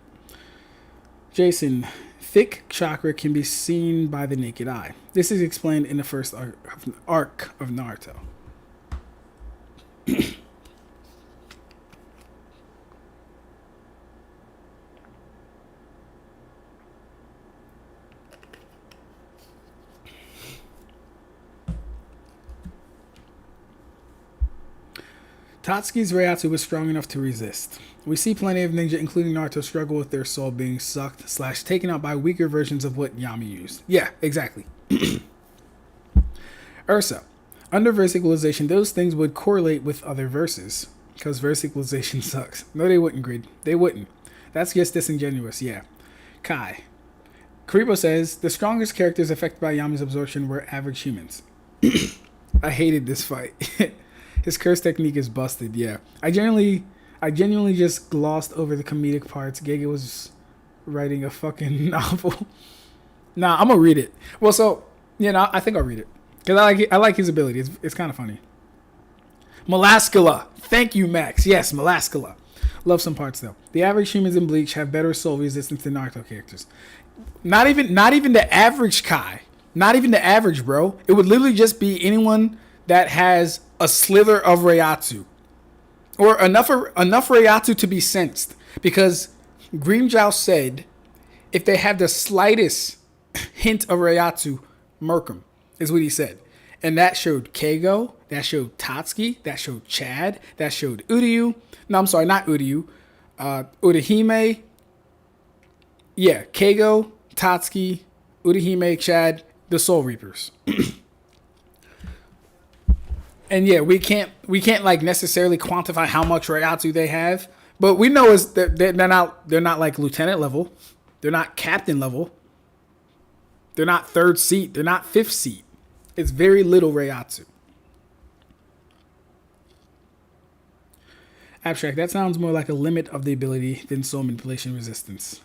Jason, thick chakra can be seen by the naked eye. This is explained in the first arc of Naruto. Tatsuki's Reiatsu was strong enough to resist. We see plenty of ninja, including Naruto, struggle with their soul being sucked / taken out by weaker versions of what Yami used. Yeah, exactly. Ursa. Under verse equalization, those things would correlate with other verses. Because verse equalization sucks. No, they wouldn't, Grid. They wouldn't. That's just disingenuous, yeah. Kai. Karibo says, the strongest characters affected by Yami's absorption were average humans. I hated this fight. His curse technique is busted, yeah. I genuinely just glossed over the comedic parts. Gege was writing a fucking novel. Nah, I'm gonna read it. Well, so, you know, I think I'll read it. Because I like his ability. It's kind of funny. Melascula. Thank you, Max. Yes, Melascula. Love some parts, though. The average humans in Bleach have better soul resistance than Naruto characters. Not even the average Kai. Not even the average, bro. It would literally just be anyone that has a slither of Reiatsu. Or enough Reiatsu to be sensed. Because Grimmjow said, if they have the slightest hint of Reiatsu, murk them, is what he said. And that showed Keigo, that showed Tatsuki, that showed Chad, that showed Uryu. No, I'm sorry, not Uryu. Urahime. Yeah, Keigo, Tatsuki, Urahime, Chad, the Soul Reapers. And yeah, we can't like necessarily quantify how much Reiatsu they have, but we know is that they're not like lieutenant level, they're not captain level, they're not third seat, they're not fifth seat. It's very little Reiatsu. Ab-Stract, that sounds more like a limit of the ability than soul manipulation resistance.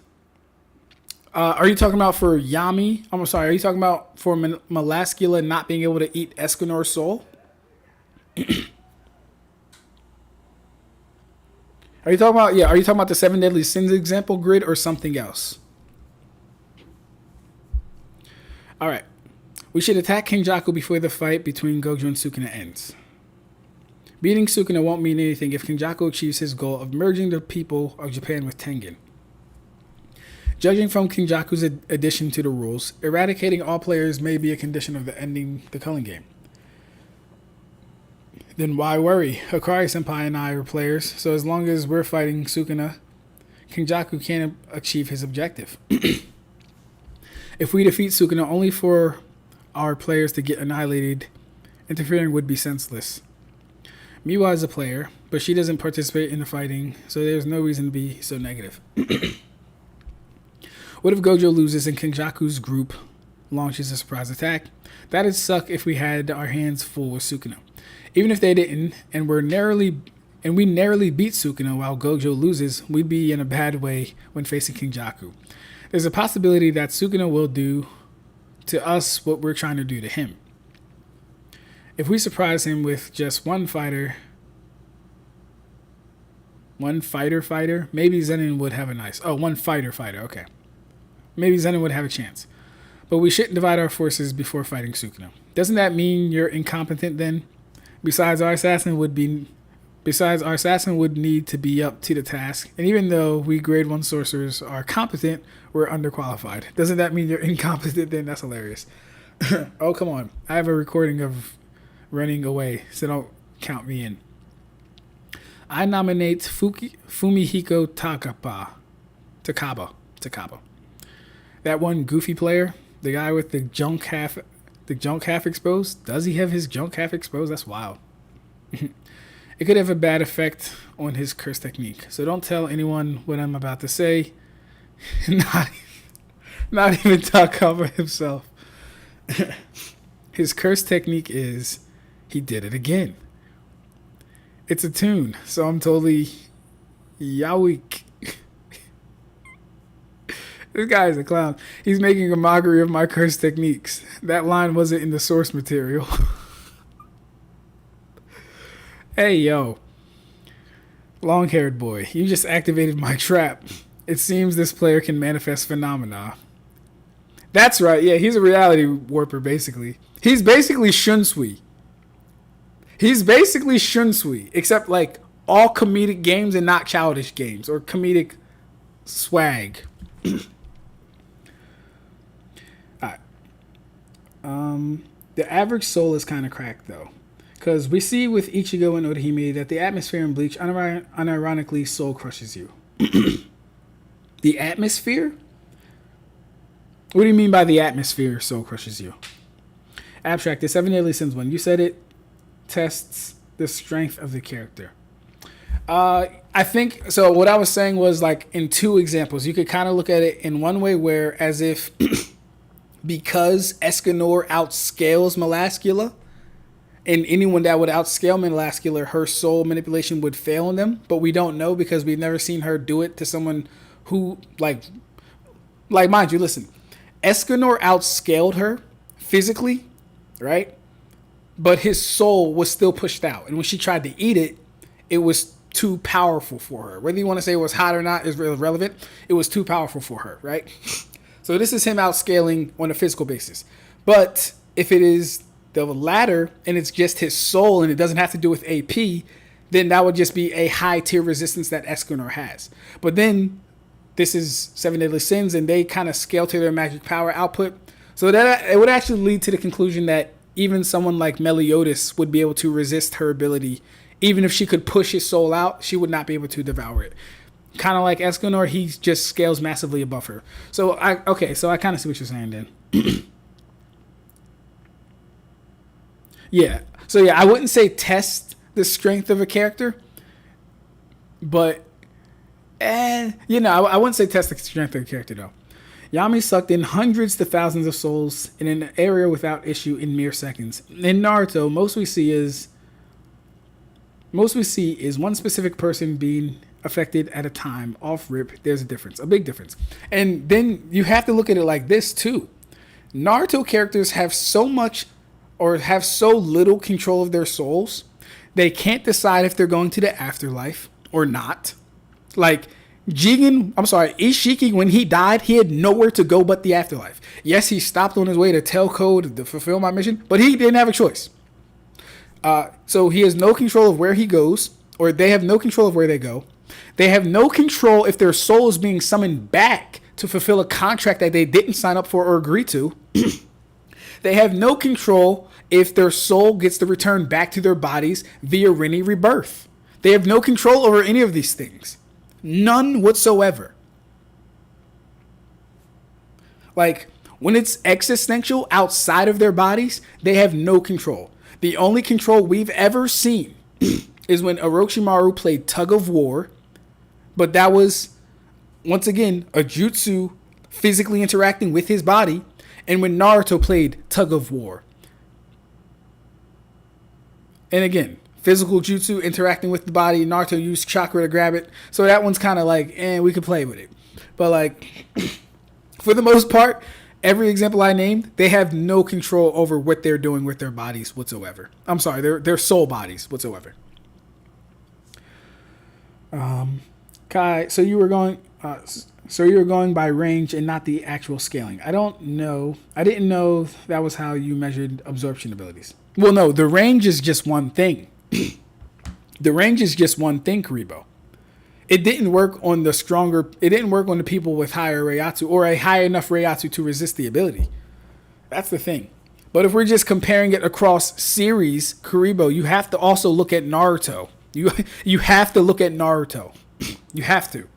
Are you talking about for Yami? I'm sorry, are you talking about for Melascula not being able to eat Escanor's soul? Are you talking about the 7 deadly sins example grid or something else? All right. We should attack Kenjaku before the fight between Gojo and Sukuna ends. Beating Sukuna won't mean anything if Kenjaku achieves his goal of merging the people of Japan with Tengen. Judging from Kenjaku's addition to the rules, eradicating all players may be a condition of the ending the Culling game. Then why worry? Hikari-senpai and I are players, so as long as we're fighting Sukuna, Kenjaku can't achieve his objective. If we defeat Sukuna only for our players to get annihilated, interfering would be senseless. Miwa is a player, but she doesn't participate in the fighting, so there's no reason to be so negative. What if Gojo loses and Kenjaku's group launches a surprise attack? That'd suck if we had our hands full with Sukuna. Even if they didn't, and we narrowly beat Sukuna while Gojo loses, we'd be in a bad way when facing Kenjaku. There's a possibility that Sukuna will do to us what we're trying to do to him. If we surprise him with just one fighter, maybe Zenin would have a nice... Oh, one fighter, okay. Maybe Zenin would have a chance. But we shouldn't divide our forces before fighting Sukuna. Doesn't that mean you're incompetent then? Besides, our assassin would need to be up to the task. And even though we grade 1 sorcerers are competent, we're underqualified. Doesn't that mean you're incompetent then? That's hilarious. Oh, come on. I have a recording of running away, so don't count me in. I nominate Fumihiko Takaba. That one goofy player, the guy with the junk half exposed. Does he have his junk half exposed? That's wild. It could have a bad effect on his curse technique. So don't tell anyone what I'm about to say. Not even Takaba himself. His curse technique is he did it again. It's a tune, so I'm totally yawik. This guy is a clown. He's making a mockery of my curse techniques. That line wasn't in the source material. Hey, yo. Long-haired boy, you just activated my trap. It seems this player can manifest phenomena. That's right, yeah, he's a reality warper, basically. He's basically Shunsui. Except, like, all comedic games and not childish games, or comedic swag. Alright. The average soul is kind of cracked, though. Because we see with Ichigo and Orihime that the atmosphere in Bleach unironically soul crushes you. The atmosphere? What do you mean by the atmosphere soul crushes you? Ab-Stract, the 7 deadly sins one. You said it tests the strength of the character. I think, so what I was saying was like in 2 examples. You could kind of look at it in one way where as if because Escanor outscales Melascula, and anyone that would outscale Melascula, her soul manipulation would fail on them. But we don't know because we've never seen her do it to someone who, like mind you, listen. Escanor outscaled her physically, right? But his soul was still pushed out. And when she tried to eat it, it was too powerful for her. Whether you want to say it was hot or not is irrelevant. It was too powerful for her, right? So this is him outscaling on a physical basis. But if it is the latter and it's just his soul and it doesn't have to do with AP, then that would just be a high tier resistance that Escanor has. But then this is 7 deadly sins and they kind of scale to their magic power output. So that it would actually lead to the conclusion that even someone like Meliodas would be able to resist her ability. Even if she could push his soul out, she would not be able to devour it. Kind of like Escanor, he just scales massively above her. So I kind of see what you're saying then. Yeah. So yeah, I wouldn't say test the strength of a character, but I wouldn't say test the strength of a character though. Yami sucked in hundreds to thousands of souls in an area without issue in mere seconds. In Naruto, most we see is one specific person being affected at a time. Off rip, there's a difference, a big difference. And then you have to look at it like this too. Naruto characters have so much or have so little control of their souls, they can't decide if they're going to the afterlife or not. Like Ishiki, when he died, he had nowhere to go but the afterlife. Yes, he stopped on his way to tell Code to fulfill my mission, but he didn't have a choice. So he has no control of where he goes, or they have no control of where they go. They have no control if their soul is being summoned back to fulfill a contract that they didn't sign up for or agree to. They have no control if their soul gets to return back to their bodies via Rinne rebirth. They have no control over any of these things. None whatsoever. Like, when it's existential outside of their bodies, they have no control. The only control we've ever seen is when Orochimaru played Tug of War, but that was, once again, a jutsu physically interacting with his body, and when Naruto played Tug of War. And again, physical jutsu interacting with the body, Naruto used chakra to grab it, so that one's kind of like, we could play with it. But like, for the most part, every example I named, they have no control over what they're doing with their bodies whatsoever. I'm sorry, their soul bodies whatsoever. Kai, so you were going by range and not the actual scaling. I don't know. I didn't know that was how you measured absorption abilities. Well, no, the range is just one thing. The range is just one thing, Karibo. It didn't work on the people with higher Reiatsu or a high enough Reiatsu to resist the ability. That's the thing. But if we're just comparing it across series, Karibo, you have to also look at Naruto. You have to look at Naruto. You have to.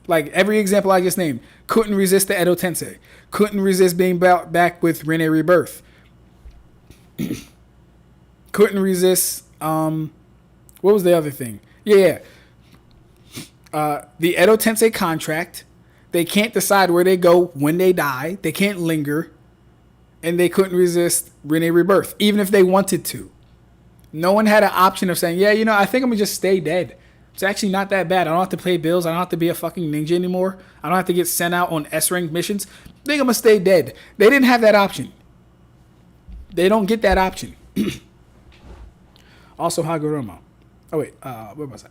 Like every example I just named, couldn't resist the Edo Tensei. Couldn't resist being back with Rinne Rebirth. Couldn't resist, what was the other thing? Yeah. The Edo Tensei contract. They can't decide where they go when they die. They can't linger. And they couldn't resist Rinne Rebirth, even if they wanted to. No one had an option of saying, I think I'm going to just stay dead. It's actually not that bad. I don't have to pay bills. I don't have to be a fucking ninja anymore. I don't have to get sent out on S-rank missions. I think I'm going to stay dead. They didn't have that option. They don't get that option. Also, Hagoromo. Oh, wait. Where was I?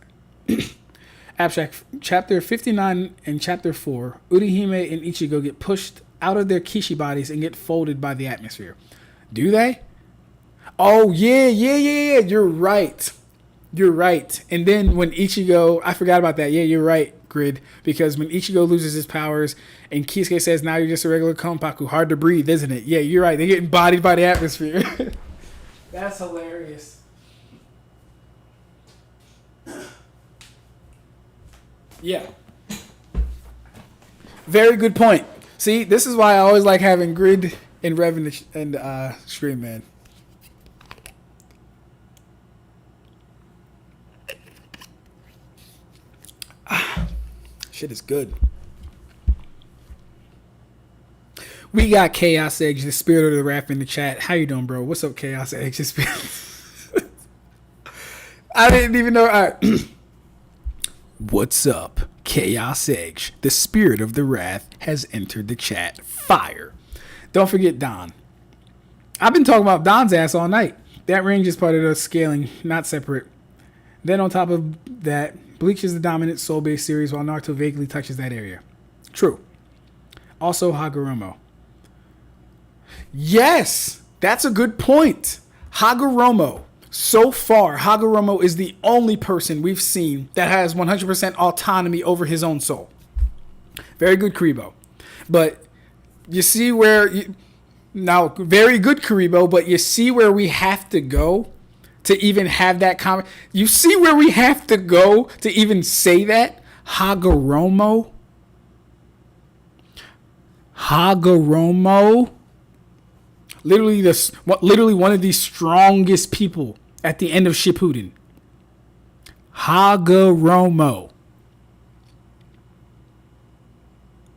Ab-Stract. Chapter 59 and Chapter 4. Urihime and Ichigo get pushed out of their Kishi bodies and get folded by the atmosphere. Do they? Oh, yeah. You're right. And then when Ichigo, I forgot about that. Yeah, you're right, Grid. Because when Ichigo loses his powers and Kisuke says, now you're just a regular Konpaku, hard to breathe, isn't it? Yeah, you're right. They get embodied by the atmosphere. That's hilarious. Yeah. Very good point. See, this is why I always like having Grid and Rev and Stream, man. Shit is good. We got Chaos Edge, the spirit of the rap, in the chat. How you doing, bro? What's up, Chaos Edge? I didn't even know. All right. What's up, Chaos Edge? The spirit of the wrath has entered the chat. Fire. Don't forget Don. I've been talking about Don's ass all night. That range is part of the scaling, not separate. Then on top of that, Bleach is the dominant soul-based series while Naruto vaguely touches that area. True. Also Hagoromo. Yes! That's a good point. Hagoromo. So far, Hagoromo is the only person we've seen that has 100% autonomy over his own soul. Very good, Karibo. But you see where... Now, very good, Karibo, but you see where we have to go to even have that comment. You see where we have to go to even say that? Hagoromo. Literally one of the strongest people at the end of Shippuden. Hagoromo.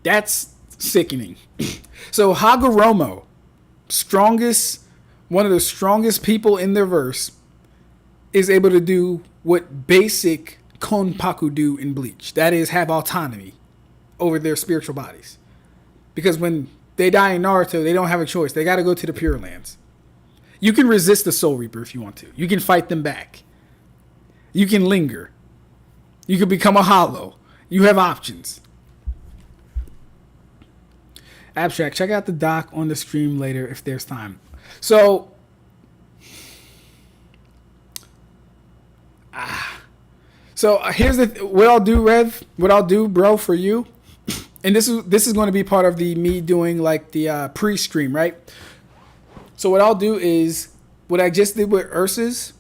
That's sickening. So Hagoromo, one of the strongest people in their verse, is able to do what basic Konpaku do in Bleach. That is, have autonomy over their spiritual bodies. Because when they die in Naruto, they don't have a choice. They got to go to the Pure Lands. You can resist the Soul Reaper if you want to. You can fight them back. You can linger. You can become a hollow. You have options. Ab-Stract, check out the doc on the stream later if there's time. So, here's what I'll do, Rev. What I'll do, bro, for you. And this is going to be part of me doing like the pre-stream, right? So what I'll do is what I just did with Ursa's.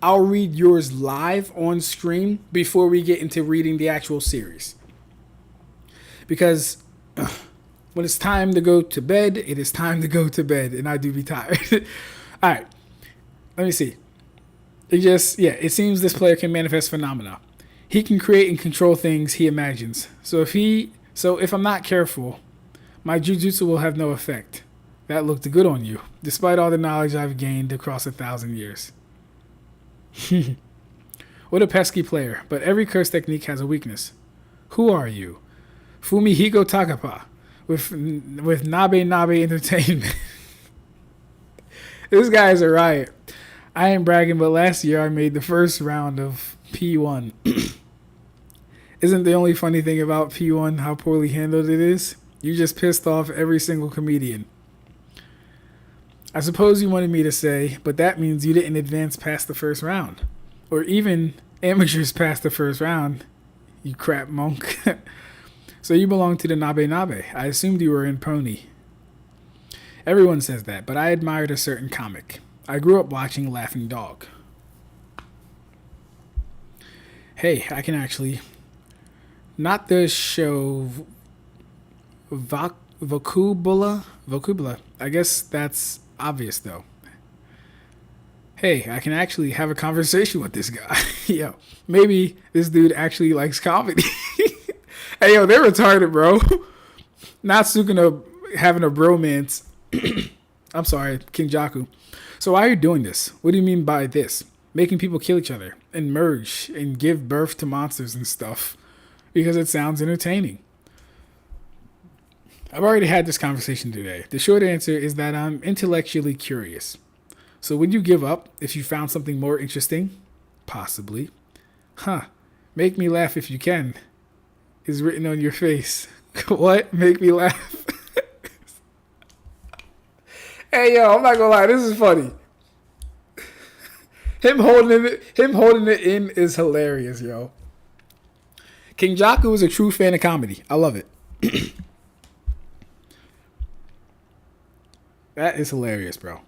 I'll read yours live on stream before we get into reading the actual series. Because when it's time to go to bed, it is time to go to bed, and I do be tired. All right, let me see. It seems this player can manifest phenomena. He can create and control things he imagines. So if I'm not careful, my Jujutsu will have no effect. That looked good on you, despite all the knowledge I've gained across 1,000 years. What a pesky player, but every curse technique has a weakness. Who are you? Fumihiko Takaba, with Nabe Entertainment. This guy is a riot. I ain't bragging, but last year I made the first round of Pt1. Isn't the only funny thing about Pt1 how poorly handled it is? You just pissed off every single comedian. I suppose you wanted me to say, but that means you didn't advance past the first round. Or even amateurs past the first round, you crap monk. So you belong to the Nabe. I assumed you were in Pony. Everyone says that, but I admired a certain comic. I grew up watching Laughing Dog. Hey, I can actually... Not the show... Vocubula? I guess that's obvious, though. Hey, I can actually have a conversation with this guy. Yo, maybe this dude actually likes comedy. Hey, yo, they're retarded, bro. Not Sukuna having a bromance. I'm sorry, Kenjaku. So why are you doing this? What do you mean by this? Making people kill each other and merge and give birth to monsters and stuff. Because it sounds entertaining. I've already had this conversation today. The short answer is that I'm intellectually curious. So would you give up if you found something more interesting? Possibly. Make me laugh if you can. Is written on your face. What? Make me laugh? Hey, yo, I'm not gonna lie. This is funny. Him holding it in is hilarious, yo. Kenjaku is a true fan of comedy. I love it. That is hilarious, bro.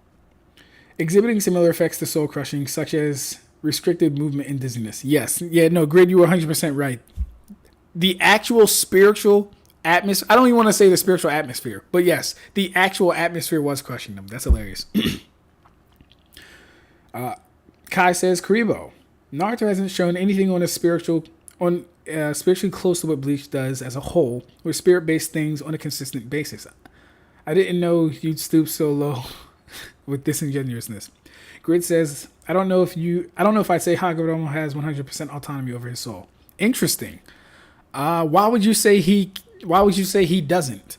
Exhibiting similar effects to soul crushing, such as restricted movement and dizziness. Yes. Yeah, no, Grid, you were 100% right. The actual spiritual atmosphere, I don't even want to say the spiritual atmosphere, but yes, the actual atmosphere was crushing them. That's hilarious. Kai says, Karibo, Naruto hasn't shown anything on spiritually close to what Bleach does as a whole, with spirit-based things on a consistent basis. I didn't know you'd stoop so low with disingenuousness. Grid says, I don't know if I'd say Hagoromo has 100% autonomy over his soul. Interesting. Why would you say he doesn't?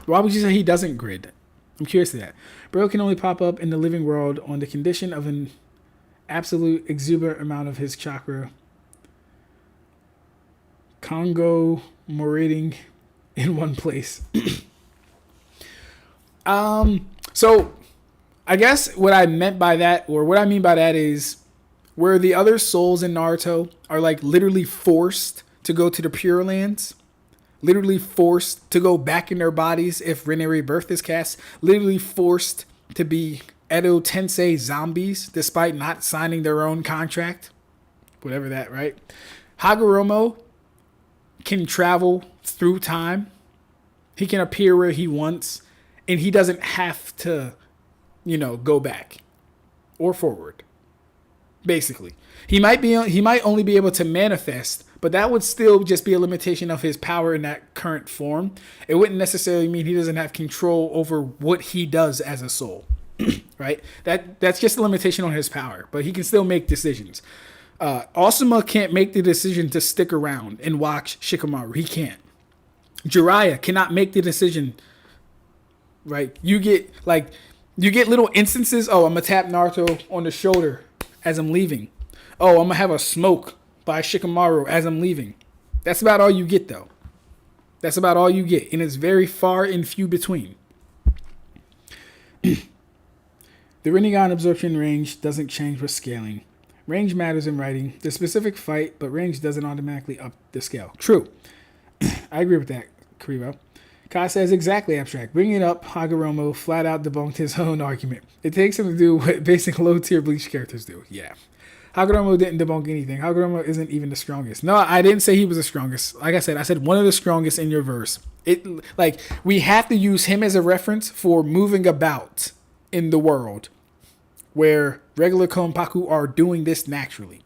Why would you say he doesn't, Grid? I'm curious to that. Bro can only pop up in the living world on the condition of an absolute exuberant amount of his chakra conglomerating in one place. So I guess what I mean by that is where the other souls in Naruto are like literally forced to go to the Pure Lands, literally forced to go back in their bodies if Rinne Rebirth is cast, literally forced to be Edo Tensei zombies despite not signing their own contract, whatever that, right? Hagoromo can travel through time. He can appear where he wants, and he doesn't have to go back or forward. Basically, he might only be able to manifest, but that would still just be a limitation of his power in that current form. It wouldn't necessarily mean he doesn't have control over what he does as a soul, right? That's just a limitation on his power, but he can still make decisions. Asuma can't make the decision to stick around and watch Shikamaru. He can't. Jiraiya cannot make the decision. Right? You get little instances. Oh, I'm gonna tap Naruto on the shoulder as I'm leaving. Oh, I'm gonna have a smoke by Shikamaru as I'm leaving. That's about all you get, though. That's about all you get, and it's very far and few between. The Rinnegan absorption range doesn't change with scaling. Range matters in writing. The specific fight, but range doesn't automatically up the scale. True. I agree with that, Karibo. Kai says exactly, Ab-Stract. Bringing it up, Hagoromo flat out debunked his own argument. It takes him to do what basic low-tier Bleach characters do. Yeah. Hagoromo didn't debunk anything. Hagoromo isn't even the strongest. No, I didn't say he was the strongest. Like I said one of the strongest in your verse. We have to use him as a reference for moving about in the world where regular Konpaku are doing this naturally.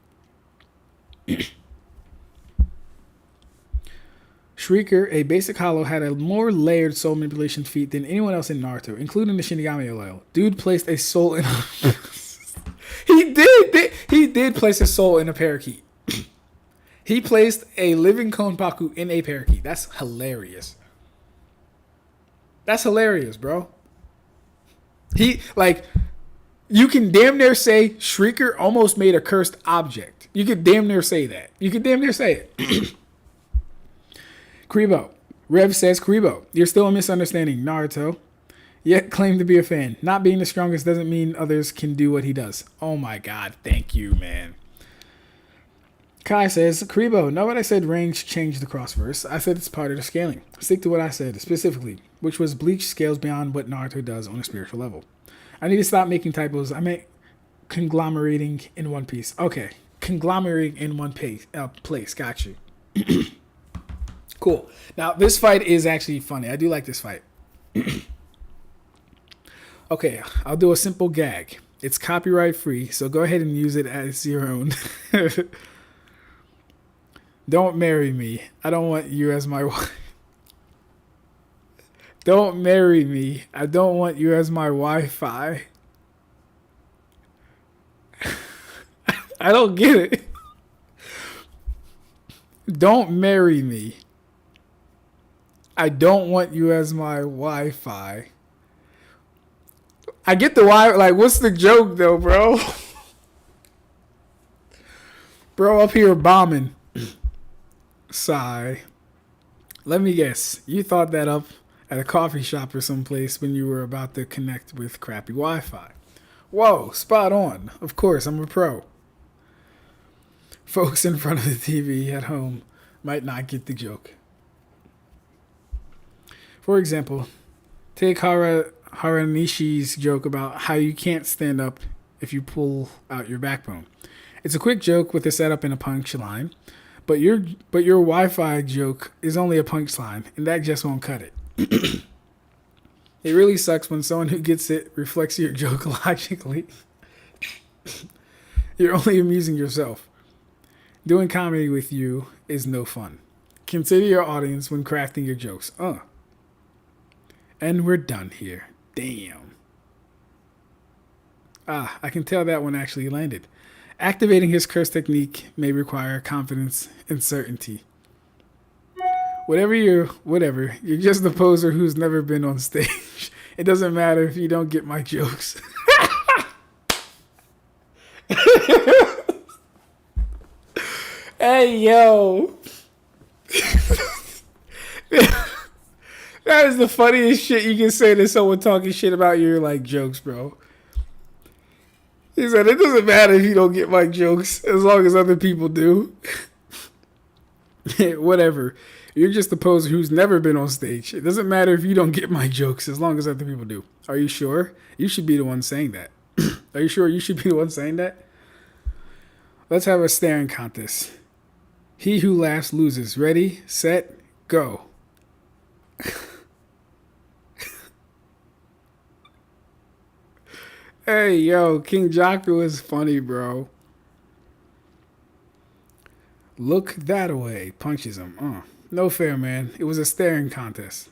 Shrieker, a basic hollow, had a more layered soul manipulation feat than anyone else in Naruto, including the Shinigami oil. Dude placed a soul in He did place a soul in a parakeet. He placed a living Konpaku in a parakeet. That's hilarious. That's hilarious, bro. You can damn near say Shrieker almost made a cursed object. You could damn near say that. You could damn near say it. Kribo. Rev says, Kribo, you're still misunderstanding Naruto, yet claim to be a fan. Not being the strongest doesn't mean others can do what he does. Oh my god, thank you, man. Kai says, Kribo, know what I said range changed the crossverse? I said it's part of the scaling. Stick to what I said, specifically, which was Bleach scales beyond what Naruto does on a spiritual level. I need to stop making typos. I meant conglomerating in one piece. Okay, conglomerating in one place. Got you. Cool. Now, this fight is actually funny. I do like this fight. Okay, I'll do a simple gag. It's copyright free, so go ahead and use it as your own. Don't marry me. I don't want you as my wife. Don't marry me. I don't want you as my Wi-Fi. I don't get it. Don't marry me. I don't want you as my Wi-Fi. I get the why. Like, what's the joke though, bro? Bro, up here bombing. Sigh. Let me guess. You thought that up at a coffee shop or someplace when you were about to connect with crappy Wi-Fi. Whoa, spot on. Of course, I'm a pro. Folks in front of the TV at home might not get the joke. For example, take Haranishi's joke about how you can't stand up if you pull out your backbone. It's a quick joke with a setup and a punchline, but your Wi-Fi joke is only a punchline, and that just won't cut it. It really sucks when someone who gets it reflects your joke logically. You're only amusing yourself. Doing comedy with you is no fun. Consider your audience when crafting your jokes. And we're done here. Damn. I can tell that one actually landed. Activating his curse technique may require confidence and certainty. Whatever, you're just the poser who's never been on stage. It doesn't matter if you don't get my jokes. Hey, yo. That is the funniest shit you can say to someone talking shit about your, like, jokes, bro. He said, it doesn't matter if you don't get my jokes, as long as other people do. Whatever. You're just the poser who's never been on stage. It doesn't matter if you don't get my jokes, as long as other people do. Are you sure? You should be the one saying that. Are you sure you should be the one saying that? Let's have a staring contest. He who laughs loses. Ready, set, go. Hey, yo, Kenjaku is funny, bro. Look that way. Punches him. No fair, man. It was a staring contest.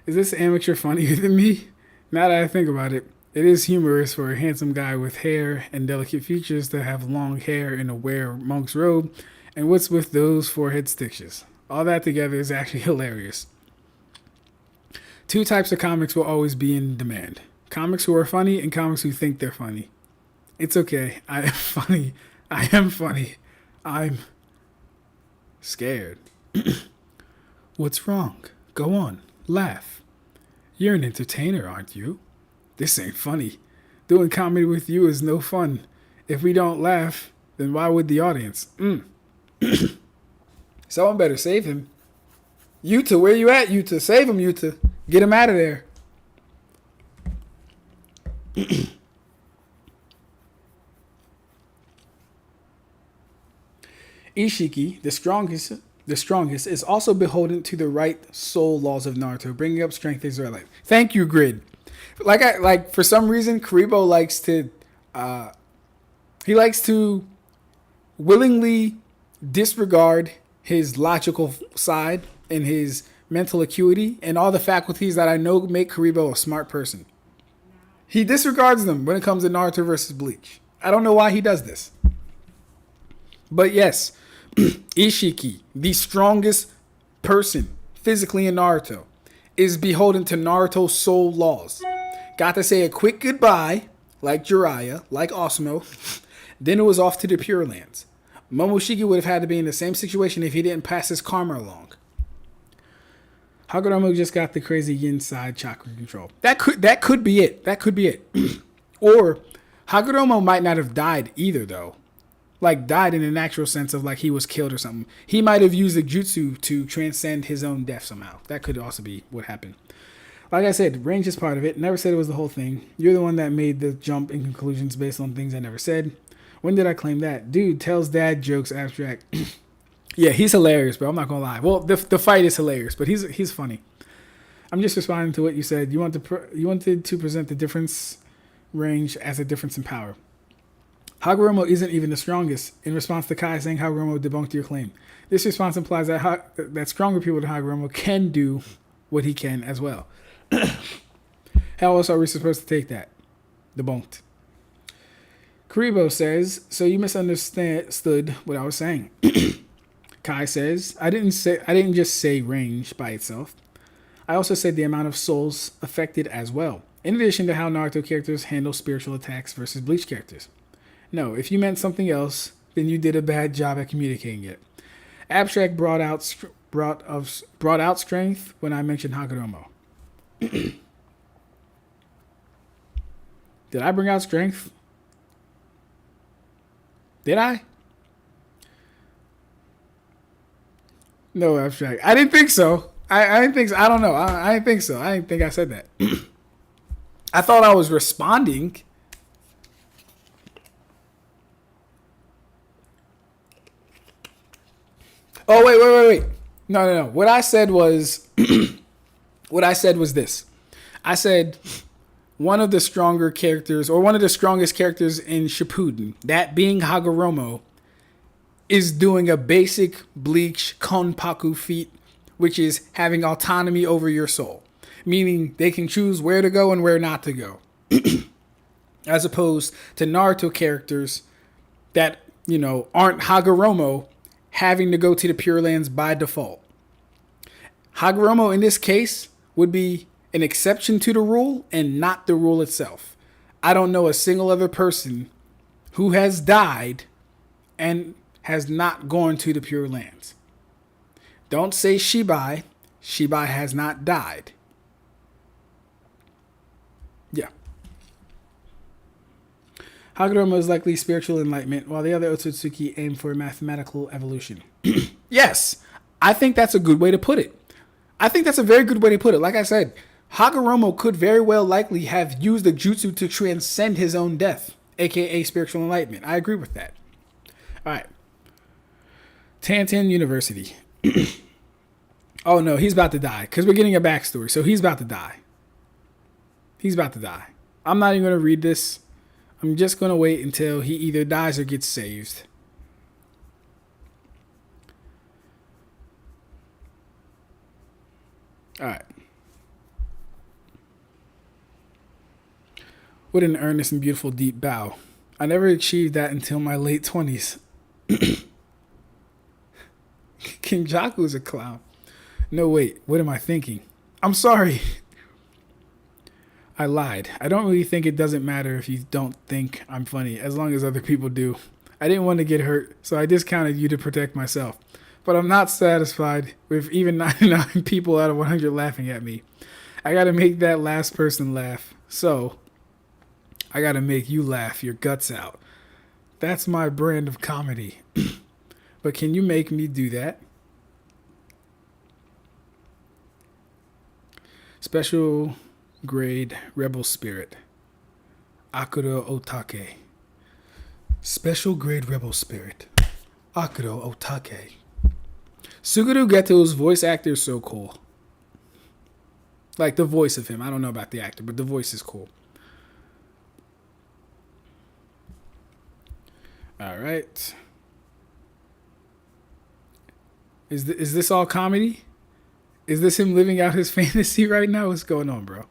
Is this amateur funnier than me? Now that I think about it, it is humorous for a handsome guy with hair and delicate features to have long hair and a wear monk's robe, and what's with those forehead stitches? All that together is actually hilarious. Two types of comics will always be in demand: comics who are funny and comics who think they're funny. It's okay. I am funny. I am funny. I'm scared. What's wrong? Go on. Laugh. You're an entertainer, aren't you? This ain't funny. Doing comedy with you is no fun. If we don't laugh, then why would the audience? Someone better save him. Yuta, where you at, Yuta? Save him, Yuta. Get him out of there. Ishiki, the strongest, is also beholden to the right soul laws of Naruto, bringing up strength as their life. Thank you, Grid. For some reason, Karibo likes to willingly disregard his logical side and his mental acuity and all the faculties that I know make Karibo a smart person. He disregards them when it comes to Naruto versus Bleach. I don't know why he does this. But yes, Ishiki, the strongest person physically in Naruto, is beholden to Naruto's soul laws. Got to say a quick goodbye, like Jiraiya, like Osuno. Then it was off to the Pure Lands. Momoshiki would have had to be in the same situation if he didn't pass his karma along. Hagoromo just got the crazy inside chakra control. That could be it. That could be it. Or Hagoromo might not have died either, though. Like, died in an actual sense of like he was killed or something. He might have used the jutsu to transcend his own death somehow. That could also be what happened. Like I said, range is part of it. Never said it was the whole thing. You're the one that made the jump in conclusions based on things I never said. When did I claim that? Dude tells dad jokes, Ab-Stract. Yeah, he's hilarious, bro. I'm not gonna lie. Well, the fight is hilarious, but he's funny. I'm just responding to what you said. You wanted to present the difference range as a difference in power. Hagoromo isn't even the strongest. In response to Kai saying Hagoromo debunked your claim. This response implies that stronger people than Hagoromo can do what he can as well. How else are we supposed to take that? Debunked. Karibo says, so you misunderstood what I was saying. Kai says, I didn't just say range by itself. I also said the amount of souls affected as well, in addition to how Naruto characters handle spiritual attacks versus Bleach characters. No, if you meant something else, then you did a bad job at communicating it. Ab-Stract brought out strength when I mentioned Hagoromo. Did I bring out strength? Did I? No, Ab-Stract. I didn't think so. I didn't think so. I don't know. I didn't think so. I didn't think I said that. I thought I was responding. Oh, wait. No. What I said was this. I said one of the stronger characters, or one of the strongest characters in Shippuden, that being Hagoromo, is doing a basic Bleach Konpaku feat, which is having autonomy over your soul. Meaning they can choose where to go and where not to go. As opposed to Naruto characters that, aren't Hagoromo, having to go to the Pure Lands by default. Hagoromo in this case would be an exception to the rule and not the rule itself. I don't know a single other person who has died and has not gone to the Pure Lands. Don't say Shibai. Shibai has not died. Yeah. Hagoromo is likely spiritual enlightenment, while the other Otsutsuki aim for mathematical evolution. Yes, I think that's a good way to put it. I think that's a very good way to put it. Like I said, Hagoromo could very well likely have used the jutsu to transcend his own death, aka spiritual enlightenment. I agree with that. All right. Tantan University. Oh no, he's about to die, because we're getting a backstory. So he's about to die. He's about to die. I'm not even going to read this. I'm just going to wait until he either dies or gets saved. Alright. What an earnest and beautiful deep bow. I never achieved that until my late 20s. Kenjaku's a clown. No, wait. What am I thinking? I'm sorry. I lied. I don't really think it doesn't matter if you don't think I'm funny, as long as other people do. I didn't want to get hurt, so I discounted you to protect myself. But I'm not satisfied with even 99 people out of 100 laughing at me. I gotta make that last person laugh. So, I gotta make you laugh your guts out. That's my brand of comedy. But can you make me do that? Special grade rebel spirit. Akuro Otake. Special grade rebel spirit. Akuro Otake. Suguru Geto's voice actor is so cool. Like the voice of him. I don't know about the actor, but the voice is cool. Alright. Is this all comedy? Is this him living out his fantasy right now? What's going on, bro?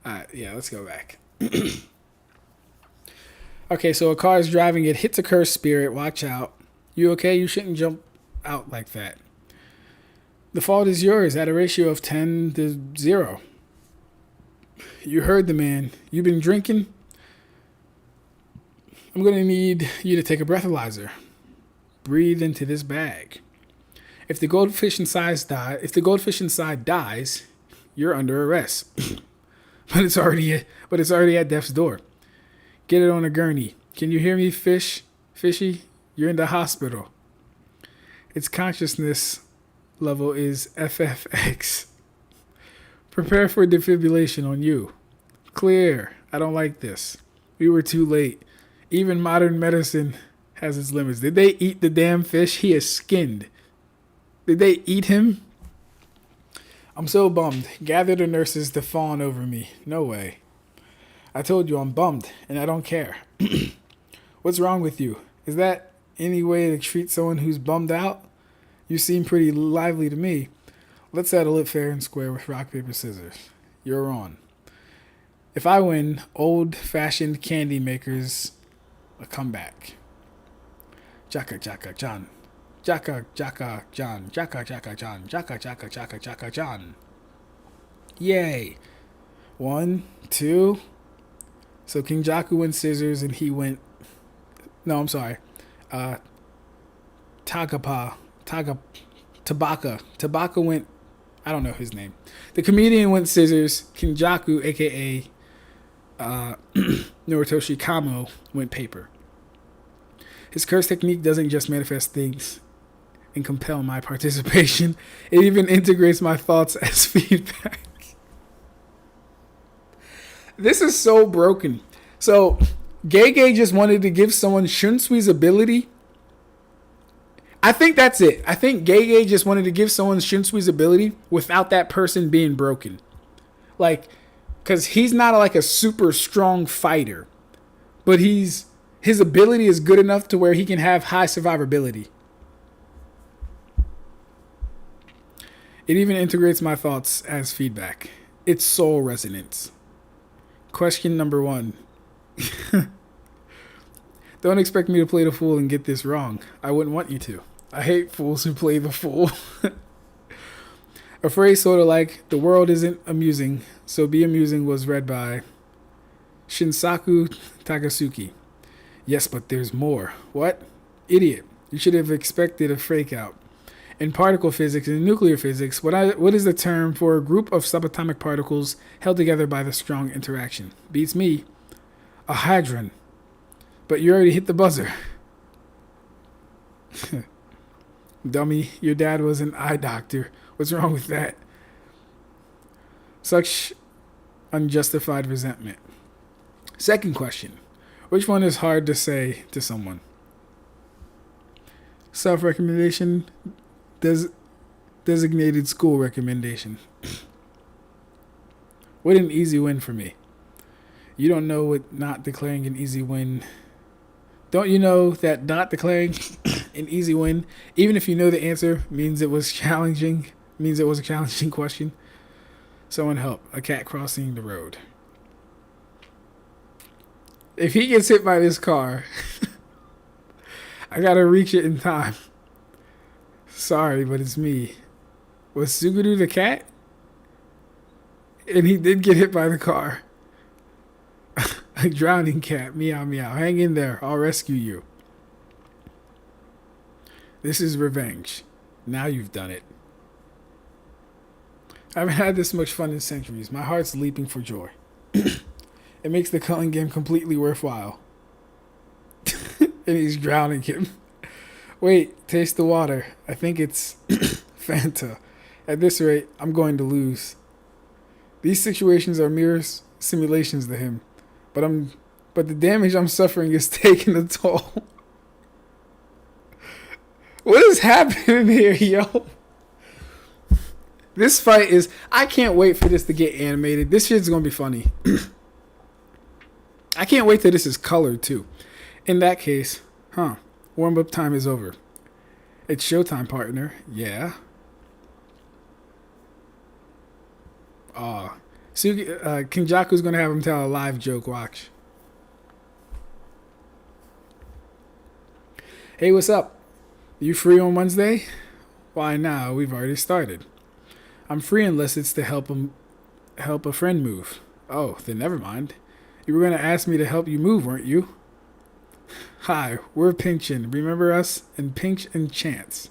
Alright, yeah, let's go back. Okay, so a car is driving. It hits a cursed spirit. Watch out. You okay? You shouldn't jump out like that. The fault is yours at a ratio of 10 to 0. You heard the man. You've been drinking? I'm going to need you to take a breathalyzer. Breathe into this bag. If the goldfish inside dies, you're under arrest. but it's already at death's door. Get it on a gurney. Can you hear me, fishy? You're in the hospital. Its consciousness level is FFX. Prepare for defibrillation on you. Clear. I don't like this. We were too late. Even modern medicine has its limits. Did they eat the damn fish? He is skinned. Did they eat him? I'm so bummed. Gather the nurses to fawn over me. No way. I told you I'm bummed, and I don't care. What's wrong with you? Is that any way to treat someone who's bummed out? You seem pretty lively to me. Let's settle it fair and square with rock, paper, scissors. You're on. If I win, old-fashioned candy makers a comeback. Jaka Jaka John. Jaka Jaka John. Jaka Jaka John. Jaka Jaka Jaka Jaka John. Yay. 1, 2. So Kenjaku went scissors and he went... No, I'm sorry. Tabaka went... I don't know his name. The comedian went scissors. Kenjaku, a.k.a. Narutoshi Kamo, went paper. His curse technique doesn't just manifest things and compel my participation. It even integrates my thoughts as feedback. This is so broken. So, Gege just wanted to give someone Shunsui's ability. I think that's it. I think Gege just wanted to give someone Shunsui's ability without that person being broken. Like, because he's not like a super strong fighter. But his ability is good enough to where he can have high survivability. It even integrates my thoughts as feedback. It's soul resonance. Question number 1. Don't expect me to play the fool and get this wrong. I wouldn't want you to. I hate fools who play the fool. A phrase sort of like, the world isn't amusing, so be amusing was read by Shinsaku Takasuki. Yes, but there's more. What? Idiot. You should have expected a fake out. In particle physics and nuclear physics, what is the term for a group of subatomic particles held together by the strong interaction? Beats me. A hadron. But you already hit the buzzer. Dummy, your dad was an eye doctor. What's wrong with that? Such unjustified resentment. Second question. Which one is hard to say to someone? Self-recommendation, designated school recommendation. What an easy win for me. You don't know what not declaring an easy win. Don't you know that not declaring an easy win, even if you know the answer, means it was challenging, means it was a challenging question? Someone help. A cat crossing the road. If he gets hit by this car, I gotta reach it in time. Sorry, but it's me. Was Suguru the cat? And he did get hit by the car. A drowning cat. Meow meow. Hang in there. I'll rescue you. This is revenge. Now you've done it. I haven't had this much fun in centuries. My heart's leaping for joy. It makes the Culling game completely worthwhile. And he's drowning him. Wait, taste the water. I think it's Fanta. At this rate, I'm going to lose. These situations are mere simulations to him. But the damage I'm suffering is taking a toll. What is happening here, yo? This fight is... I can't wait for this to get animated. This shit's going to be funny. I can't wait till this is colored, too. In that case, warm-up time is over. It's showtime, partner. Yeah. Kenjaku's going to have him tell a live joke. Watch. Hey, what's up? You free on Wednesday? Why now? We've already started. I'm free unless it's to help a friend move. Oh, then never mind. You were going to ask me to help you move, weren't you? Hi, we're Pinchin. Remember us and Pinch and Chance.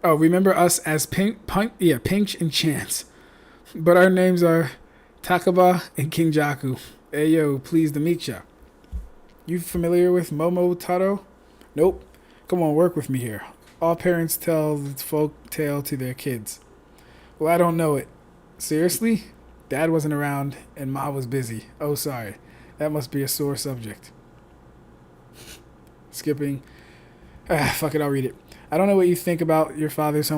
Oh, remember us as Pinch and Chance. But our names are Takaba and Kenjaku. Hey yo, pleased to meet ya. You familiar with Momotaro? Nope. Come on, work with me here. All parents tell the folk tale to their kids. Well, I don't know it. Seriously? Dad wasn't around and Ma was busy. Oh, sorry. That must be a sore subject. Skipping. Fuck it, I'll read it. I don't know what you think about your fatherless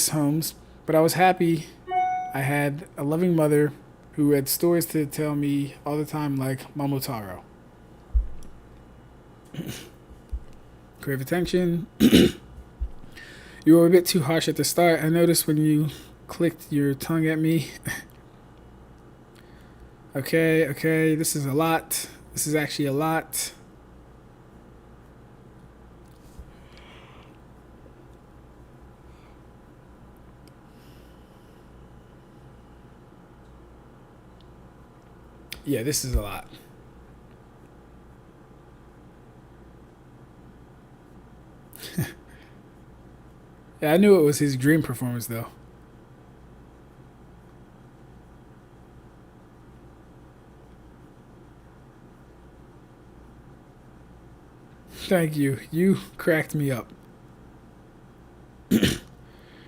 homes, but I was happy I had a loving mother who had stories to tell me all the time like Momotaro. Crave attention. You were a bit too harsh at the start. I noticed when you clicked your tongue at me. Okay, this is a lot. This is actually a lot. Yeah, this is a lot. Yeah, I knew it was his dream performance, though. Thank you. You cracked me up.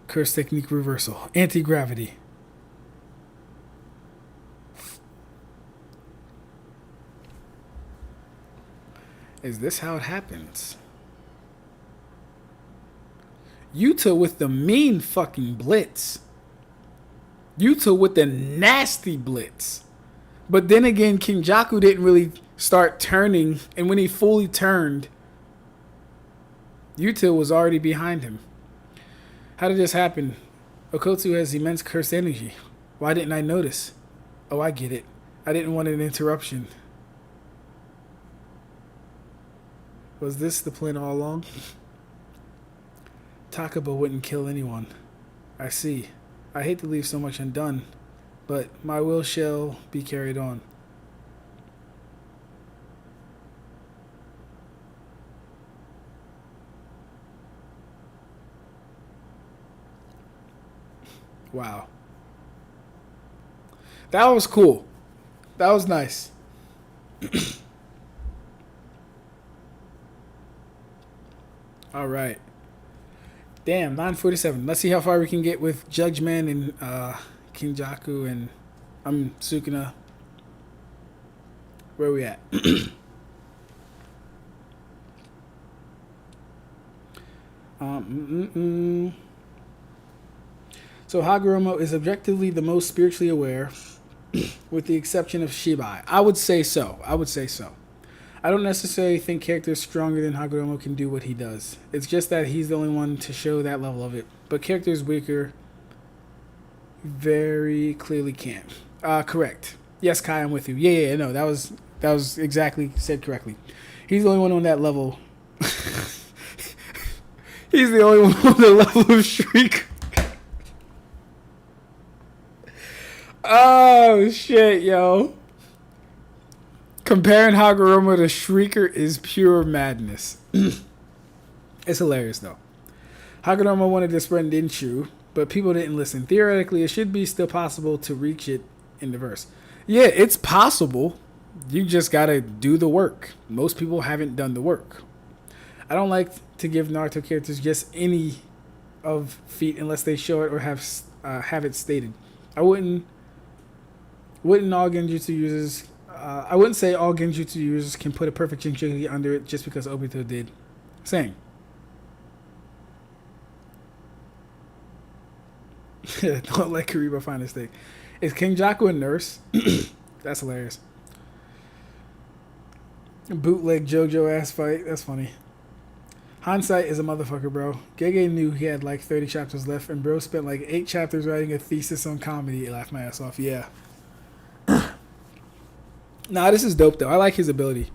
Curse technique reversal. Anti-gravity. Is this how it happens? Yuta with the mean fucking blitz. Yuta with the nasty blitz. But then again, Kenjaku didn't really start turning. And when he fully turned, Yuta was already behind him. How did this happen? Okotsu has immense cursed energy. Why didn't I notice? Oh, I get it. I didn't want an interruption. Was this the plan all along? Takaba wouldn't kill anyone. I see. I hate to leave so much undone, but my will shall be carried on. Wow. That was cool. That was nice. All right. Damn, 9:47. Let's see how far we can get with Judgment and Kenjaku and Sukuna. Where are we at? So Hagoromo is objectively the most spiritually aware, with the exception of Shibai. I would say so. I don't necessarily think characters stronger than Hagoromo can do what he does. It's just that he's the only one to show that level of it. But characters weaker very clearly can't. Correct. Yes, Kai, I'm with you. Yeah, no, that was exactly said correctly. He's the only one on that level. He's the only one on the level of Shriek. Oh, shit, yo. Comparing Hagoromo to Shrieker is pure madness. It's hilarious, though. Hagoromo wanted to spread Ninshu, but people didn't listen. Theoretically, it should be still possible to reach it in the verse. Yeah, it's possible. You just gotta do the work. Most people haven't done the work. I don't like to give Naruto characters just any of feat unless they show it or have it stated. I wouldn't all Genjutsu users. I wouldn't say all Genjutsu users can put a perfect Jinchuriki under it just because Obito did. Same. Don't let Kariba find a mistake. Is Kenjaku a nurse? That's hilarious. Bootleg JoJo ass fight. That's funny. Hindsight is a motherfucker, bro. Gege knew he had like 30 chapters left, and bro spent like 8 chapters writing a thesis on comedy. He laughed my ass off. Yeah. Nah, this is dope, though. I like his ability.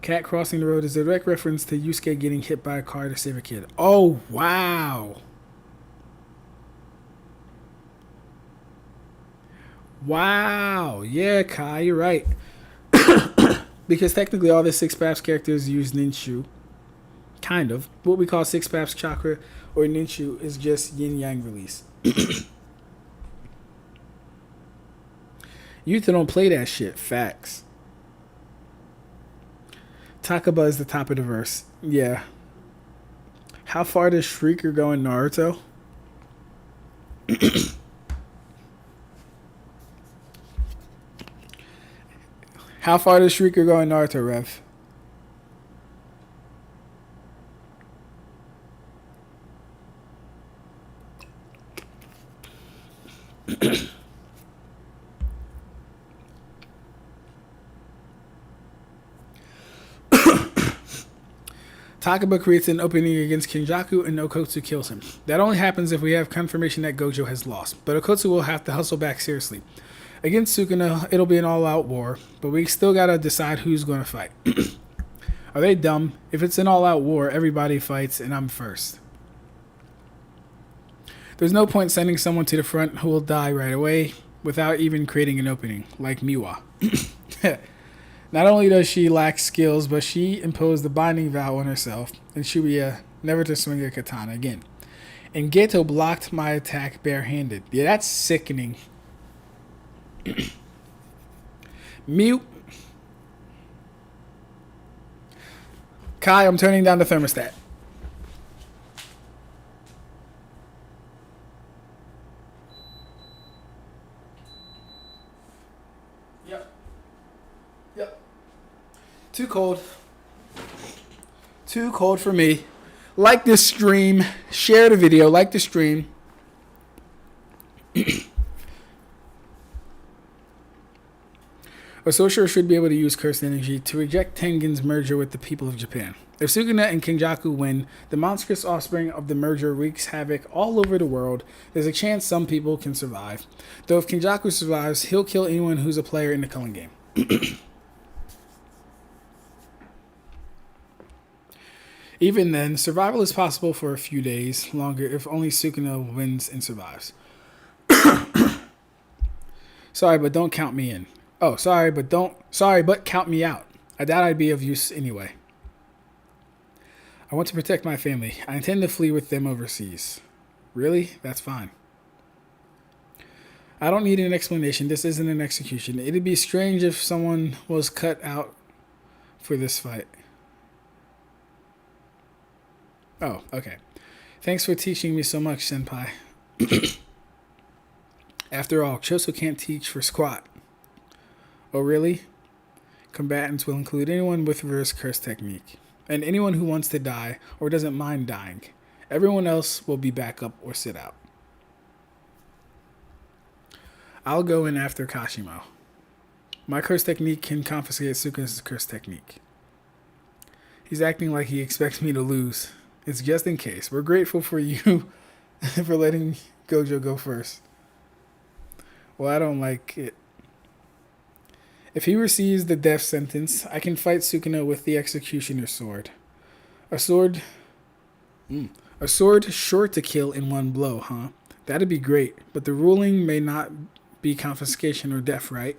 Cat crossing the road is a direct reference to Yusuke getting hit by a car to save a kid. Oh, wow. Wow. Yeah, Kai, you're right. Because technically all the Six Paths characters use Ninshu. Kind of. What we call Six Paths chakra or Ninshu is just yin-yang release. Youth don't play that shit. Facts. Takaba is the top of the verse. Yeah. How far does Shrieker go in Naruto? How far does Shrieker go in Naruto, Rev? Takaba creates an opening against Kenjaku and Okotsu kills him. That only happens if we have confirmation that Gojo has lost, but Okotsu will have to hustle back seriously. Against Sukuna, it'll be an all-out war, but we still gotta decide who's gonna fight. Are they dumb? If it's an all-out war, everybody fights and I'm first. There's no point sending someone to the front who will die right away without even creating an opening, like Miwa. Not only does she lack skills, but she imposed the binding vow on herself and Shibuya never to swing a katana again. And Geto blocked my attack barehanded. Yeah, that's sickening. Mute. Kai, I'm turning down the thermostat. Yep. Too cold. Too cold for me. Like this stream. Share the video. Like the stream. A sorcerer should be able to use cursed energy to reject Tengen's merger with the people of Japan. If Sukuna and Kenjaku win, the monstrous offspring of the merger wreaks havoc all over the world. There's a chance some people can survive. Though if Kenjaku survives, he'll kill anyone who's a player in the Culling game. Even then, survival is possible for a few days longer if only Sukuna wins and survives. Sorry, but don't count me in. Oh, sorry, but count me out. I doubt I'd be of use anyway. I want to protect my family. I intend to flee with them overseas. Really? That's fine. I don't need an explanation. This isn't an execution. It'd be strange if someone was cut out for this fight. Oh, okay. Thanks for teaching me so much, Senpai. After all, Choso can't teach for squat. Oh, really? Combatants will include anyone with reverse curse technique, and anyone who wants to die or doesn't mind dying. Everyone else will be back up or sit out. I'll go in after Kashimo. My curse technique can confiscate Sukuna's curse technique. He's acting like he expects me to lose. It's just in case. We're grateful for you for letting Gojo go first. Well, I don't like it. If he receives the death sentence, I can fight Sukuna with the executioner's sword. A sword sure to kill in one blow, huh? That'd be great, but the ruling may not be confiscation or death, right?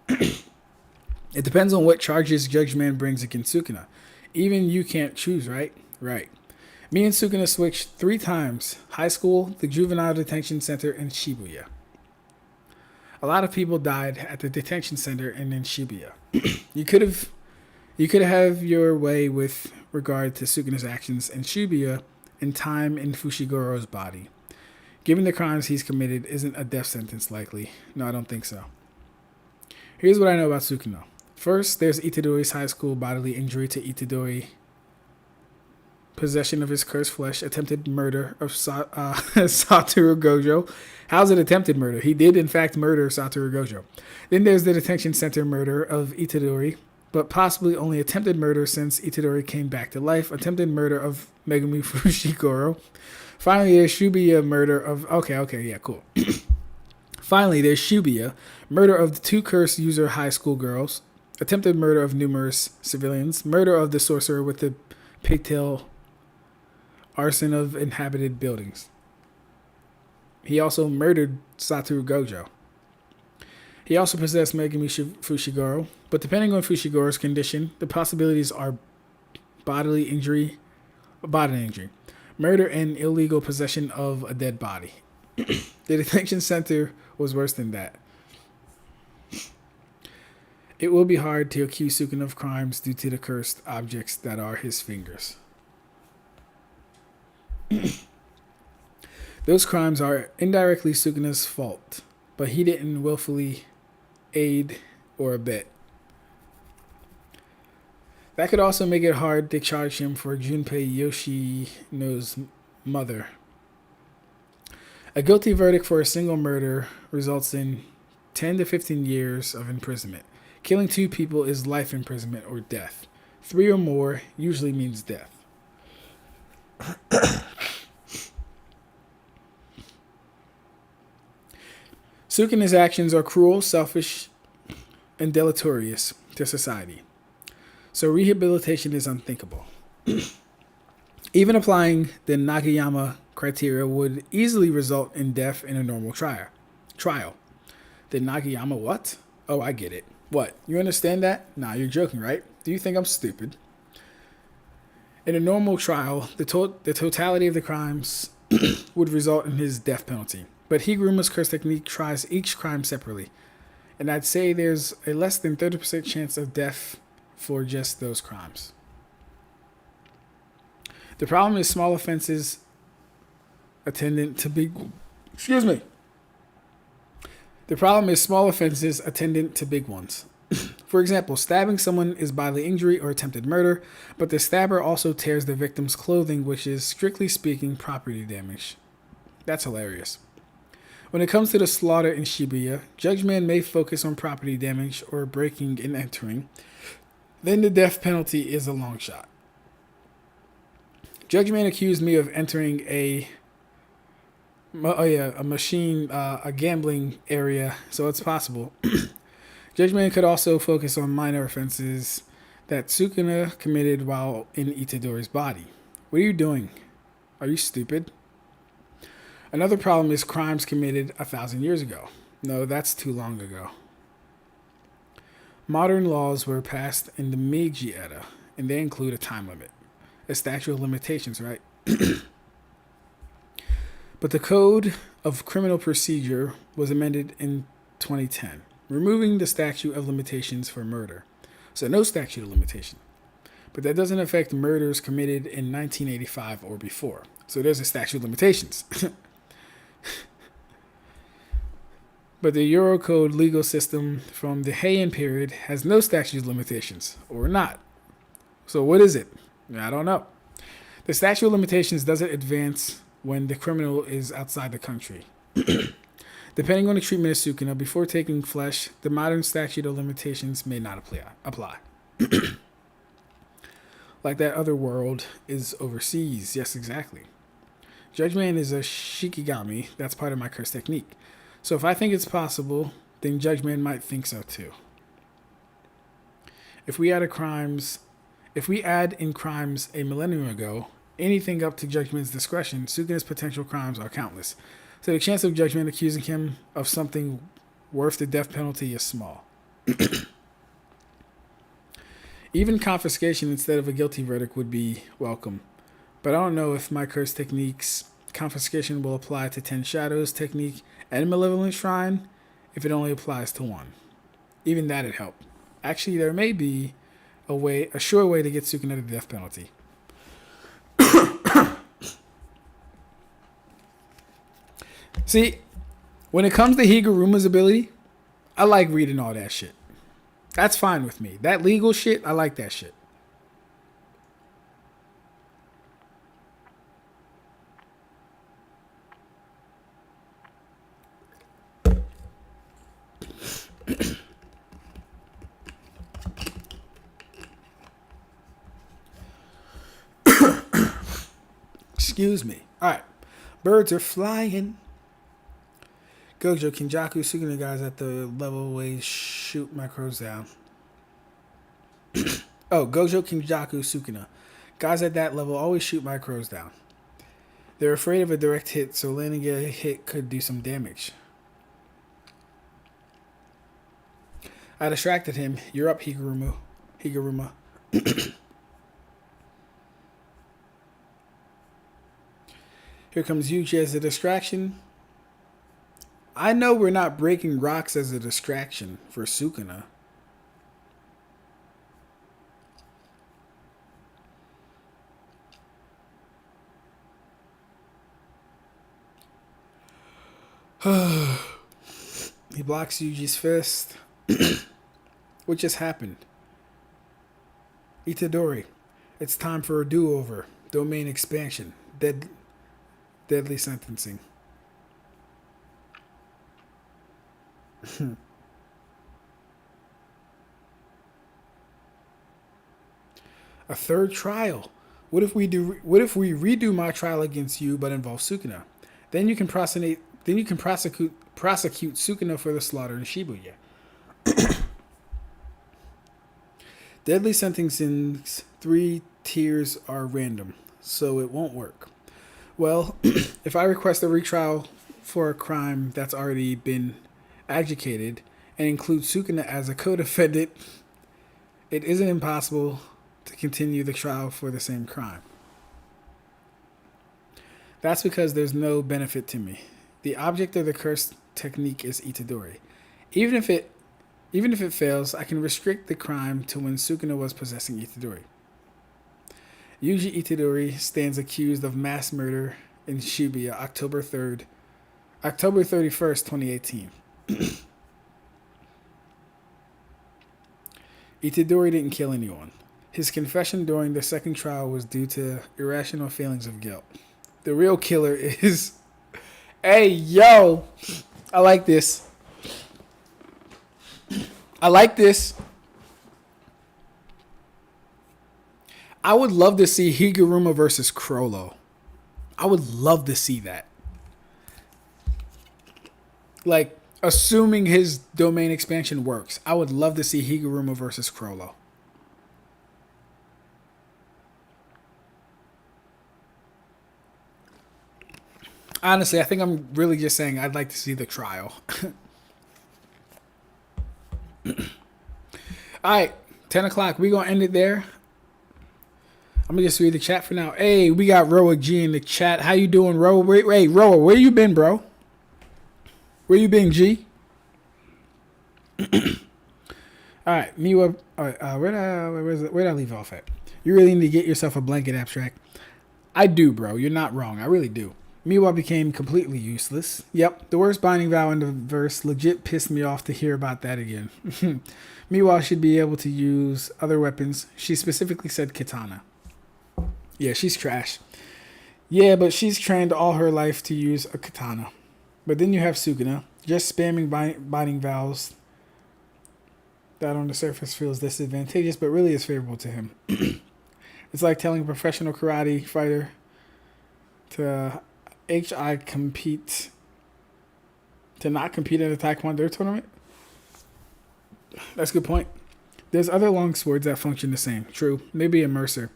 It depends on what charges Judge Man brings against Sukuna. Even you can't choose, right? Right. Me and Sukuna switched 3 times. High school, the juvenile detention center, and Shibuya. A lot of people died at the detention center and in Shibuya. You could have your way with regard to Sukuna's actions in Shibuya and time in Fushigoro's body. Given the crimes he's committed, isn't a death sentence likely? No, I don't think so. Here's what I know about Sukuna. First, there's Itadori's high school bodily injury to Itadori, possession of his cursed flesh, attempted murder of Satoru Gojo. How's it attempted murder? He did, in fact, murder Satoru Gojo. Then there's the detention center murder of Itadori, but possibly only attempted murder since Itadori came back to life. Attempted murder of Megumi Fushiguro. Finally, there's Shibuya murder of... Okay, yeah, cool. Finally, there's Shibuya, murder of the 2 cursed user high school girls, attempted murder of numerous civilians, murder of the sorcerer with the pigtail, arson of inhabited buildings. He also murdered Satoru Gojo. He also possessed Megumi Fushiguro, but depending on Fushigoro's condition, the possibilities are bodily injury, murder, and illegal possession of a dead body. The detention center was worse than that. It will be hard to accuse Sukuna of crimes due to the cursed objects that are his fingers. Those crimes are indirectly Sukuna's fault, but he didn't willfully aid or abet. That could also make it hard to charge him for Junpei Yoshino's mother. A guilty verdict for a single murder results in 10 to 15 years of imprisonment. Killing 2 people is life imprisonment or death. 3 or more usually means death. Sukuna's actions are cruel, selfish, and deleterious to society. So rehabilitation is unthinkable. Even applying the Nagayama criteria would easily result in death in a normal trial. The Nagayama what? Oh, I get it. What? You understand that? Nah, you're joking, right? Do you think I'm stupid? In a normal trial, the totality of the crimes would result in his death penalty. But Higuruma's curse technique tries each crime separately. And I'd say there's a less than 30% chance of death for just those crimes. The problem is small offenses attendant to big... The problem is small offenses attendant to big ones. For example, stabbing someone is bodily injury or attempted murder, but the stabber also tears the victim's clothing, which is, strictly speaking, property damage. That's hilarious. When it comes to the slaughter in Shibuya, Judge Man may focus on property damage or breaking and entering. Then the death penalty is a long shot. Judge Man accused me of entering a machine, a gambling area, so it's possible. Judge Man could also focus on minor offenses that Sukuna committed while in Itadori's body. What are you doing? Are you stupid? Another problem is crimes committed 1,000 years ago. No, that's too long ago. Modern laws were passed in the Meiji era, and they include a time limit. A statute of limitations, right? But the Code of Criminal Procedure was amended in 2010, removing the statute of limitations for murder. So no statute of limitation. But that doesn't affect murders committed in 1985 or before. So there's a statute of limitations. But the Eurocode legal system from the Heian period has no statute of limitations, or not. So what is it? I don't know. The statute of limitations doesn't advance when the criminal is outside the country. Depending on the treatment of Sukuna, before taking flesh, the modern statute of limitations may not apply. Like that other world is overseas. Yes, exactly. Judgment is a shikigami. That's part of my curse technique. So if I think it's possible, then Judgment might think so too. If we add in crimes a millennium ago, anything up to Judgment's discretion, Sukuna's potential crimes are countless. So the chance of Judgment accusing him of something worth the death penalty is small. Even confiscation instead of a guilty verdict would be welcome. But I don't know if my curse technique's confiscation will apply to 10 Shadows technique and Malevolent Shrine if it only applies to one. Even that'd help. Actually, there may be a sure way to get Sukuna the death penalty. See, when it comes to Higuruma's ability, I like reading all that shit. That's fine with me. That legal shit, I like that shit. Excuse me. All right. Birds are flying. Gojo, Kenjaku, Sukuna guys at the level ways shoot macros down. Gojo, Kenjaku, Sukuna. Guys at that level always shoot macros down. They're afraid of a direct hit, so landing a hit could do some damage. I distracted him. You're up, Higuruma. Here comes Yuji as a distraction. I know we're not breaking rocks as a distraction for Sukuna. He blocks Yuji's fist. What just happened? Itadori. It's time for a do-over. Domain expansion. Deadly sentencing. A third trial. What if we redo my trial against you but involve Sukuna? Then you can prosecute Sukuna for the slaughter in Shibuya. Deadly sentencing's 3 tiers are random, so it won't work. Well, if I request a retrial for a crime that's already been adjudicated and include Sukuna as a co-defendant, it isn't impossible to continue the trial for the same crime. That's because there's no benefit to me. The object of the curse technique is Itadori. Even if it fails, I can restrict the crime to when Sukuna was possessing Itadori. Yuji Itadori stands accused of mass murder in Shibuya, October 31st, 2018. Itadori didn't kill anyone. His confession during the second trial was due to irrational feelings of guilt. The real killer is... Hey, yo! I like this. I would love to see Higuruma versus Crollo. I would love to see that. Like, assuming his domain expansion works, I would love to see Higuruma versus Crollo. Honestly, I think I'm really just saying I'd like to see the trial. Alright, 10 o'clock. We're going to end it there. I'm going to just read the chat for now. Hey, we got Roa G in the chat. How you doing, Roa? Hey, Roa, where you been, bro? Where you been, G? Alright, Miwa. Where did I leave off at? You really need to get yourself a blanket, Ab-Stract. I do, bro. You're not wrong. I really do. Miwa became completely useless. Yep, the worst binding vow in the verse legit pissed me off to hear about that again. Miwa should be able to use other weapons. She specifically said katana. Yeah, she's trash. Yeah, but she's trained all her life to use a katana. But then you have Sukuna, just spamming binding vows that on the surface feels disadvantageous, but really is favorable to him. It's like telling a professional karate fighter to HI compete to not compete in a Taekwondo tournament. That's a good point. There's other long swords that function the same. True, maybe a Mercer.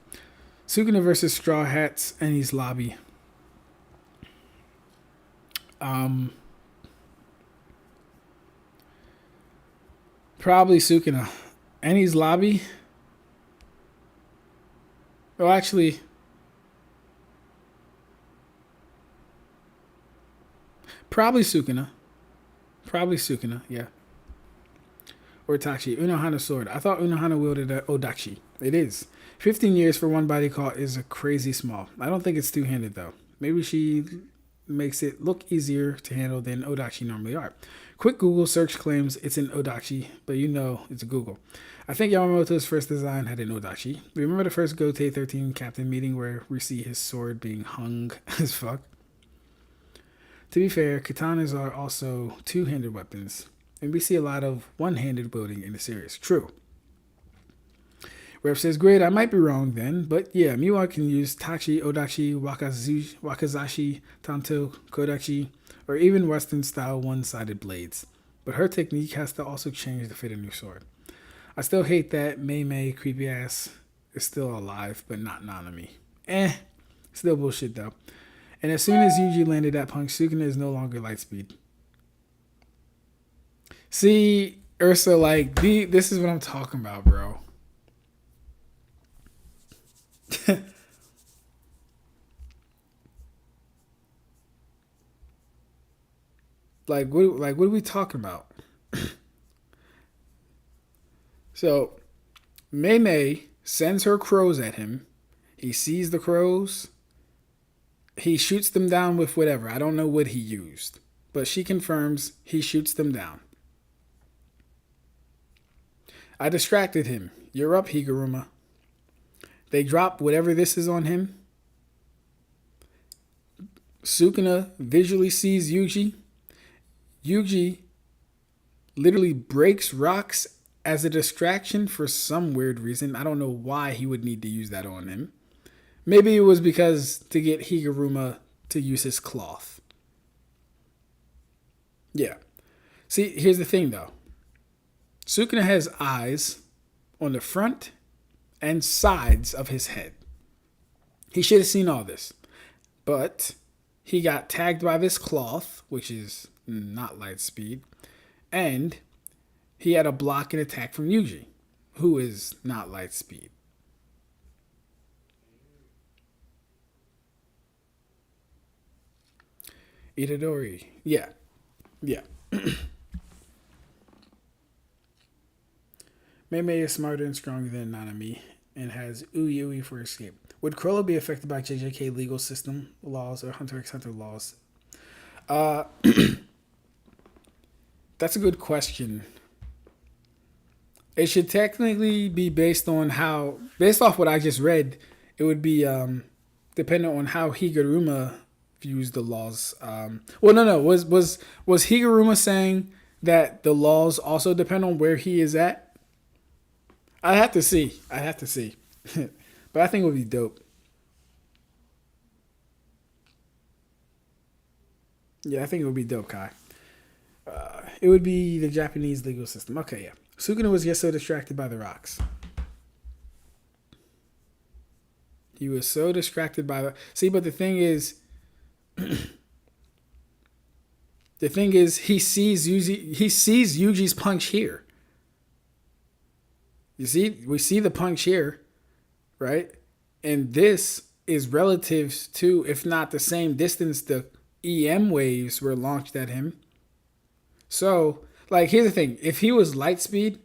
Sukuna versus Straw Hats and his lobby. Probably Sukuna. And his lobby. Well, actually, probably Sukuna. Probably Sukuna, yeah. Or Tachi. Unohana sword. I thought Unohana wielded a Odachi. It is. 15 years for one body call is a crazy small. I don't think it's two-handed, though. Maybe she makes it look easier to handle than Odachi normally are. Quick Google search claims it's an Odachi, but you know it's a Google. I think Yamamoto's first design had an Odachi. Remember the first Gotei 13 captain meeting where we see his sword being hung as fuck? To be fair, katanas are also two-handed weapons, and we see a lot of one-handed wielding in the series. True. Rep says, great, I might be wrong then, but yeah, Miwa can use Tachi, Odachi, Wakazashi, Tanto, Kodachi, or even Western-style one-sided blades. But her technique has to also change to fit a new sword. I still hate that Mei creepy ass is still alive, but not Nanami. Still bullshit though. And as soon as Yuji landed that punch, Sukuna is no longer Lightspeed. See, Ursa, like, this is what I'm talking about, bro. what are we talking about? So, Mei sends her crows at him. He sees the crows. He shoots them down with whatever. I don't know what he used. But she confirms he shoots them down. I distracted him. You're up, Higuruma. They drop whatever this is on him. Sukuna visually sees Yuji. Yuji literally breaks rocks as a distraction for some weird reason. I don't know why he would need to use that on him. Maybe it was because to get Higuruma to use his cloth. Yeah. See, here's the thing though. Sukuna has eyes on the front and sides of his head. He should have seen all this. But he got tagged by this cloth, which is not light speed, and he had a block and attack from Yuji, who is not light speed. Itadori. Yeah. Mei is smarter and stronger than Nanami and has Ui for escape. Would Chrollo be affected by JJK legal system laws or Hunter x Hunter laws? That's a good question. It should technically be based off what I just read, it would be dependent on how Higuruma views the laws. Was Higuruma saying that the laws also depend on where he is at? I have to see. But I think it would be dope. Yeah, I think it would be dope, Kai. It would be the Japanese legal system. Okay, yeah. Sukuna was just so distracted by the rocks. He was so distracted by the... See, but the thing is... he sees Yuji's punch here. You see? We see the punch here, right? And this is relative to, if not the same distance, the EM waves were launched at him. So, like, here's the thing. If he was light speed,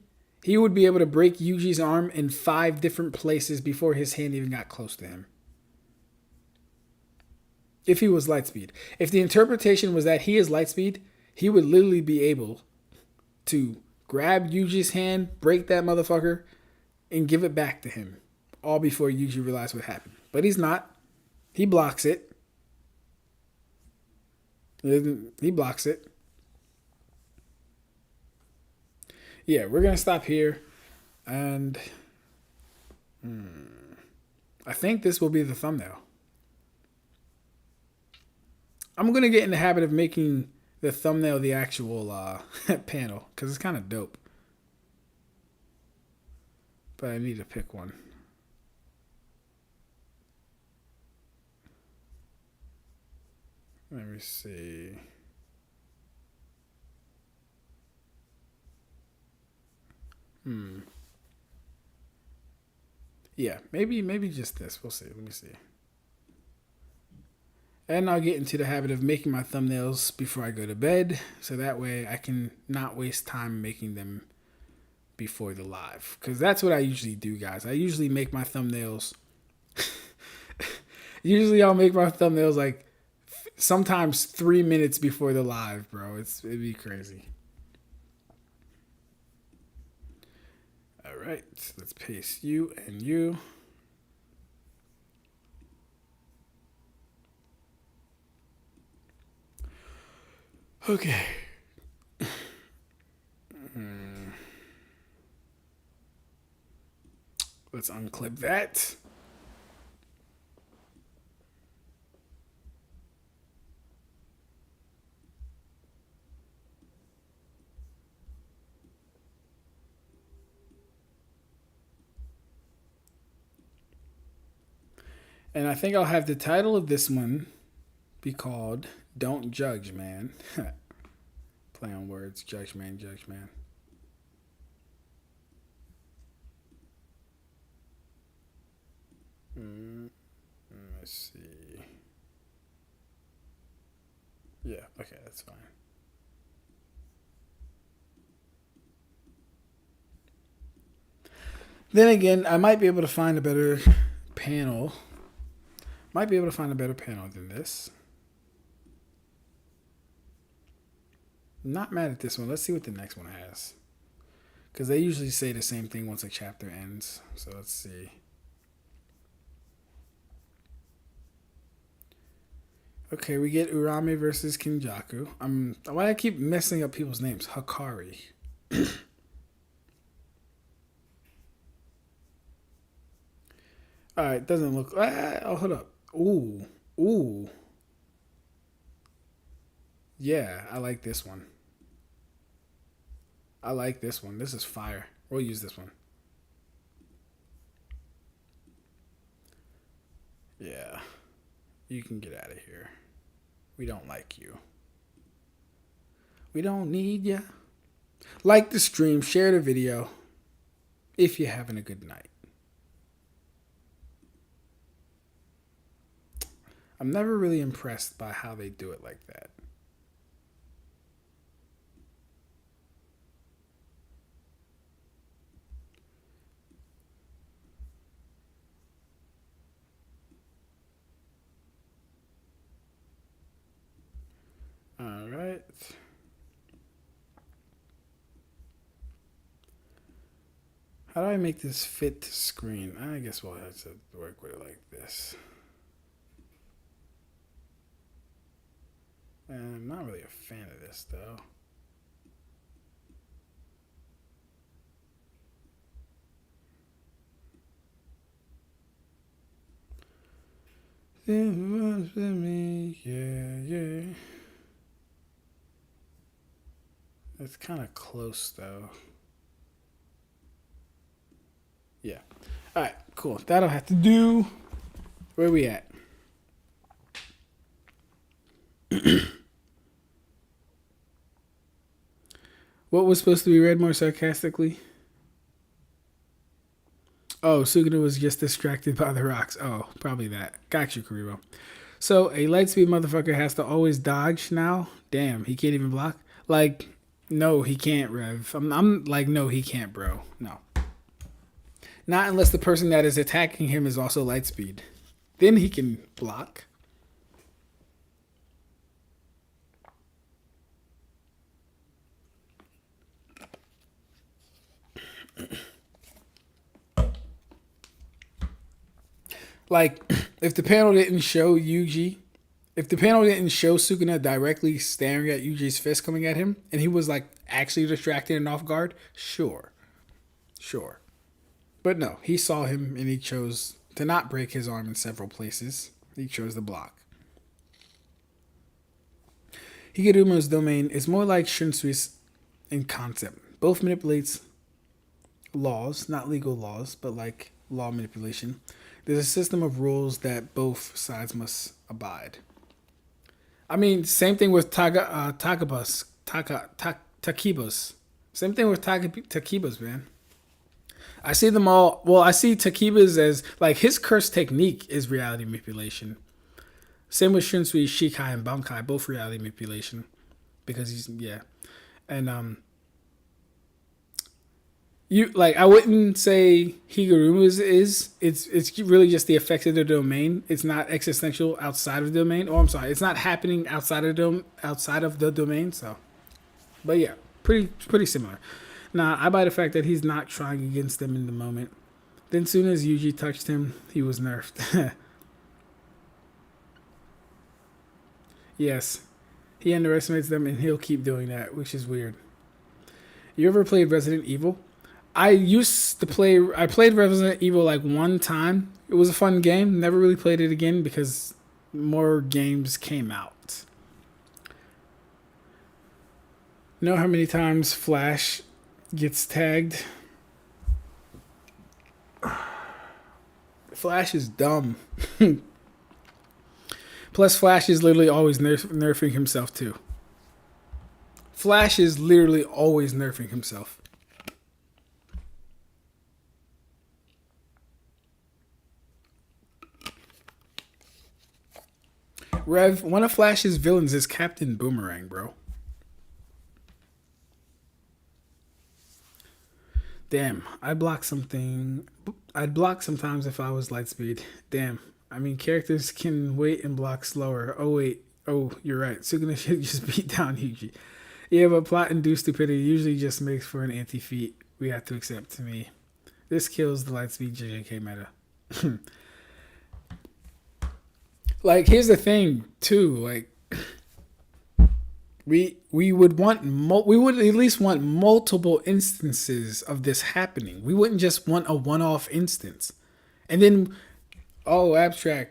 he would be able to break Yuji's arm in 5 different places before his hand even got close to him. If he was light speed. If the interpretation was that he is light speed, he would literally be able to grab Yuji's hand, break that motherfucker, and give it back to him. All before Yuji realized what happened. But he's not. He blocks it. He blocks it. Yeah, we're going to stop here. And I think this will be the thumbnail. I'm going to get in the habit of making the thumbnail the actual panel because it's kind of dope. But I need to pick one. Let me see. Yeah, maybe just this. We'll see. Let me see. And I'll get into the habit of making my thumbnails before I go to bed, so that way I can not waste time making them before the live. Because that's what I usually do, guys. I usually make my thumbnails. Usually I'll make my thumbnails like sometimes 3 minutes before the live, bro. It'd be crazy. All right, let's paste you and you. Okay. Let's unclip that. And I think I'll have the title of this one be called Don't Judge, Man. Play on words. Judge, man, judge, man. Let's see. Yeah, okay, that's fine. Then again, I might be able to find a better panel. Might be able to find a better panel than this. Not mad at this one. Let's see what the next one has. Because they usually say the same thing once a chapter ends. So let's see. Okay, we get Urame versus Kenjaku. Why do I keep messing up people's names? Hakari. Alright, doesn't look... oh, hold up. Ooh. Yeah, I like this one. I like this one. This is fire. We'll use this one. Yeah. You can get out of here. We don't like you. We don't need ya. Like the stream. Share the video. If you're having a good night. I'm never really impressed by how they do it like that. All right. How do I make this fit to screen? I guess we'll have to work with it like this. I'm not really a fan of this, though. Yeah. It's kind of close, though. Yeah. All right, cool. That'll have to do. Where are we at? What was supposed to be read more sarcastically? Oh, Sukuna was just distracted by the rocks. Oh, probably that. Got you, Karibo. So, a lightspeed motherfucker has to always dodge now? Damn, he can't even block? Like, no, he can't, Rev. I'm like, no, he can't, bro. No. Not unless the person that is attacking him is also lightspeed. Then he can block. Like, if the panel didn't show Yuji, if the panel didn't show Sukuna directly staring at Yuji's fist coming at him, and he was like actually distracted and off guard, sure, sure. But no, he saw him and he chose to not break his arm in several places. He chose the block. Higuruma's domain is more like Shunsui's in concept. Both manipulates laws, not legal laws, but like law manipulation. There's a system of rules that both sides must abide. I mean, same thing with Takibas. Same thing with Takibas, man. I see them all. Well, I see Takibas as like his curse technique is reality manipulation. Same with Shunsui, Shikai, and Bankai, both reality manipulation, because he's and you like I wouldn't say Higuruma's is it's really just the effects of the domain. It's not existential outside of the domain. Oh, I'm sorry, it's not happening outside of the domain. So, but yeah, pretty similar. Nah, I buy the fact that he's not trying against them in the moment. Then soon as Yuji touched him, he was nerfed. Yes, he underestimates them, and he'll keep doing that, which is weird. You ever played Resident Evil? I played Resident Evil like one time. It was a fun game. Never really played it again because more games came out. Know how many times Flash gets tagged? Flash is dumb. Plus, Flash is literally always nerfing himself too. Flash is literally always nerfing himself. Rev, one of Flash's villains is Captain Boomerang, bro. Damn, I'd block sometimes if I was Lightspeed. Damn. I mean, characters can wait and block slower. Oh, wait. Oh, you're right. Sukuna should just beat down Yuji. Yeah, but plot-induced stupidity usually just makes for an anti-feat we have to accept to me. This kills the Lightspeed JJK meta. Like, here's the thing, too. Like, we would at least want multiple instances of this happening. We wouldn't just want a one-off instance. And then, Ab-Stract,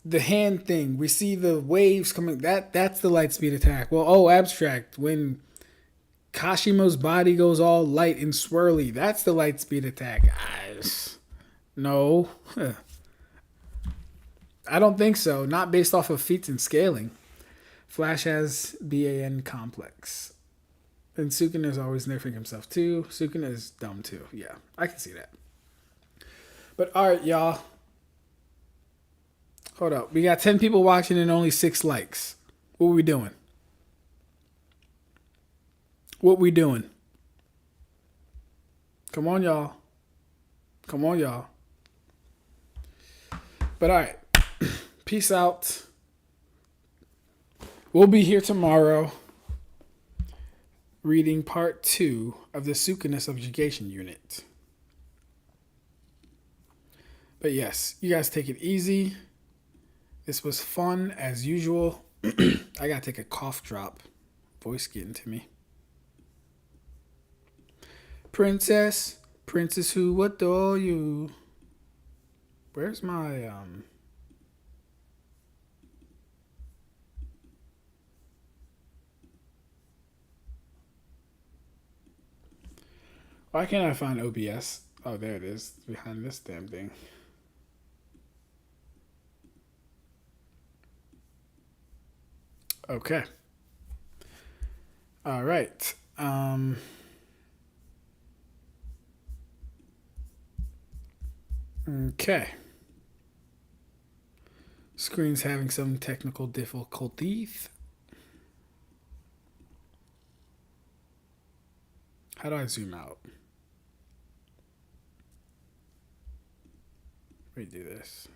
the hand thing, we see the waves coming. That's the light speed attack. Well, Ab-Stract, when Kashimo's body goes all light and swirly, that's the light speed attack. No. I don't think so. Not based off of feats and scaling. Flash has BAN complex. And Sukuna is always nerfing himself too. Sukuna is dumb too. Yeah, I can see that. But alright, y'all. Hold up. We got 10 people watching and only 6 likes. What we doing? What we doing? Come on, y'all. Come on, y'all. But alright. Peace out. We'll be here tomorrow reading part 2 of the Sukuna subjugation unit. But yes, you guys take it easy. This was fun as usual. I gotta take a cough drop. Voice getting to me. Princess who adore you. Where's my Why can't I find OBS? Oh, there it is. Behind this damn thing. Okay. All right. Okay. Screen's having some technical difficulties. How do I zoom out? Redo this.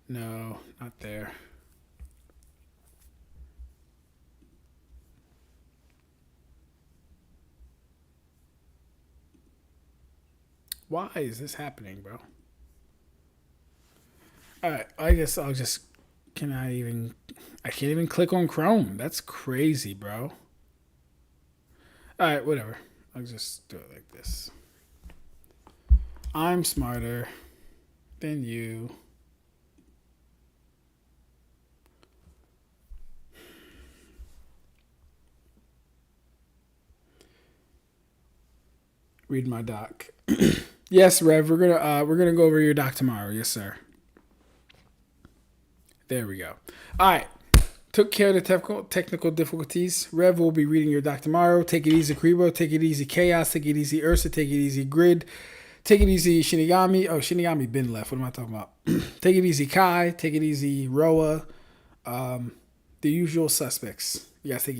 No, not there. Why is this happening, bro? Alright, I guess I'll just... I can't even click on Chrome. That's crazy, bro. Alright, whatever. I'll just do it like this. I'm smarter than you. Read my doc. Yes, Rev, we're gonna go over your doc tomorrow. Yes, sir. There we go. All right. Took care of the technical difficulties. Rev will be reading your doc tomorrow. Take it easy, Kribo. Take it easy, Chaos. Take it easy, Ursa. Take it easy, Grid. Take it easy, Shinigami. Oh, Shinigami been left. What am I talking about? Take it easy, Kai. Take it easy, Roa. The usual suspects. You guys take it easy.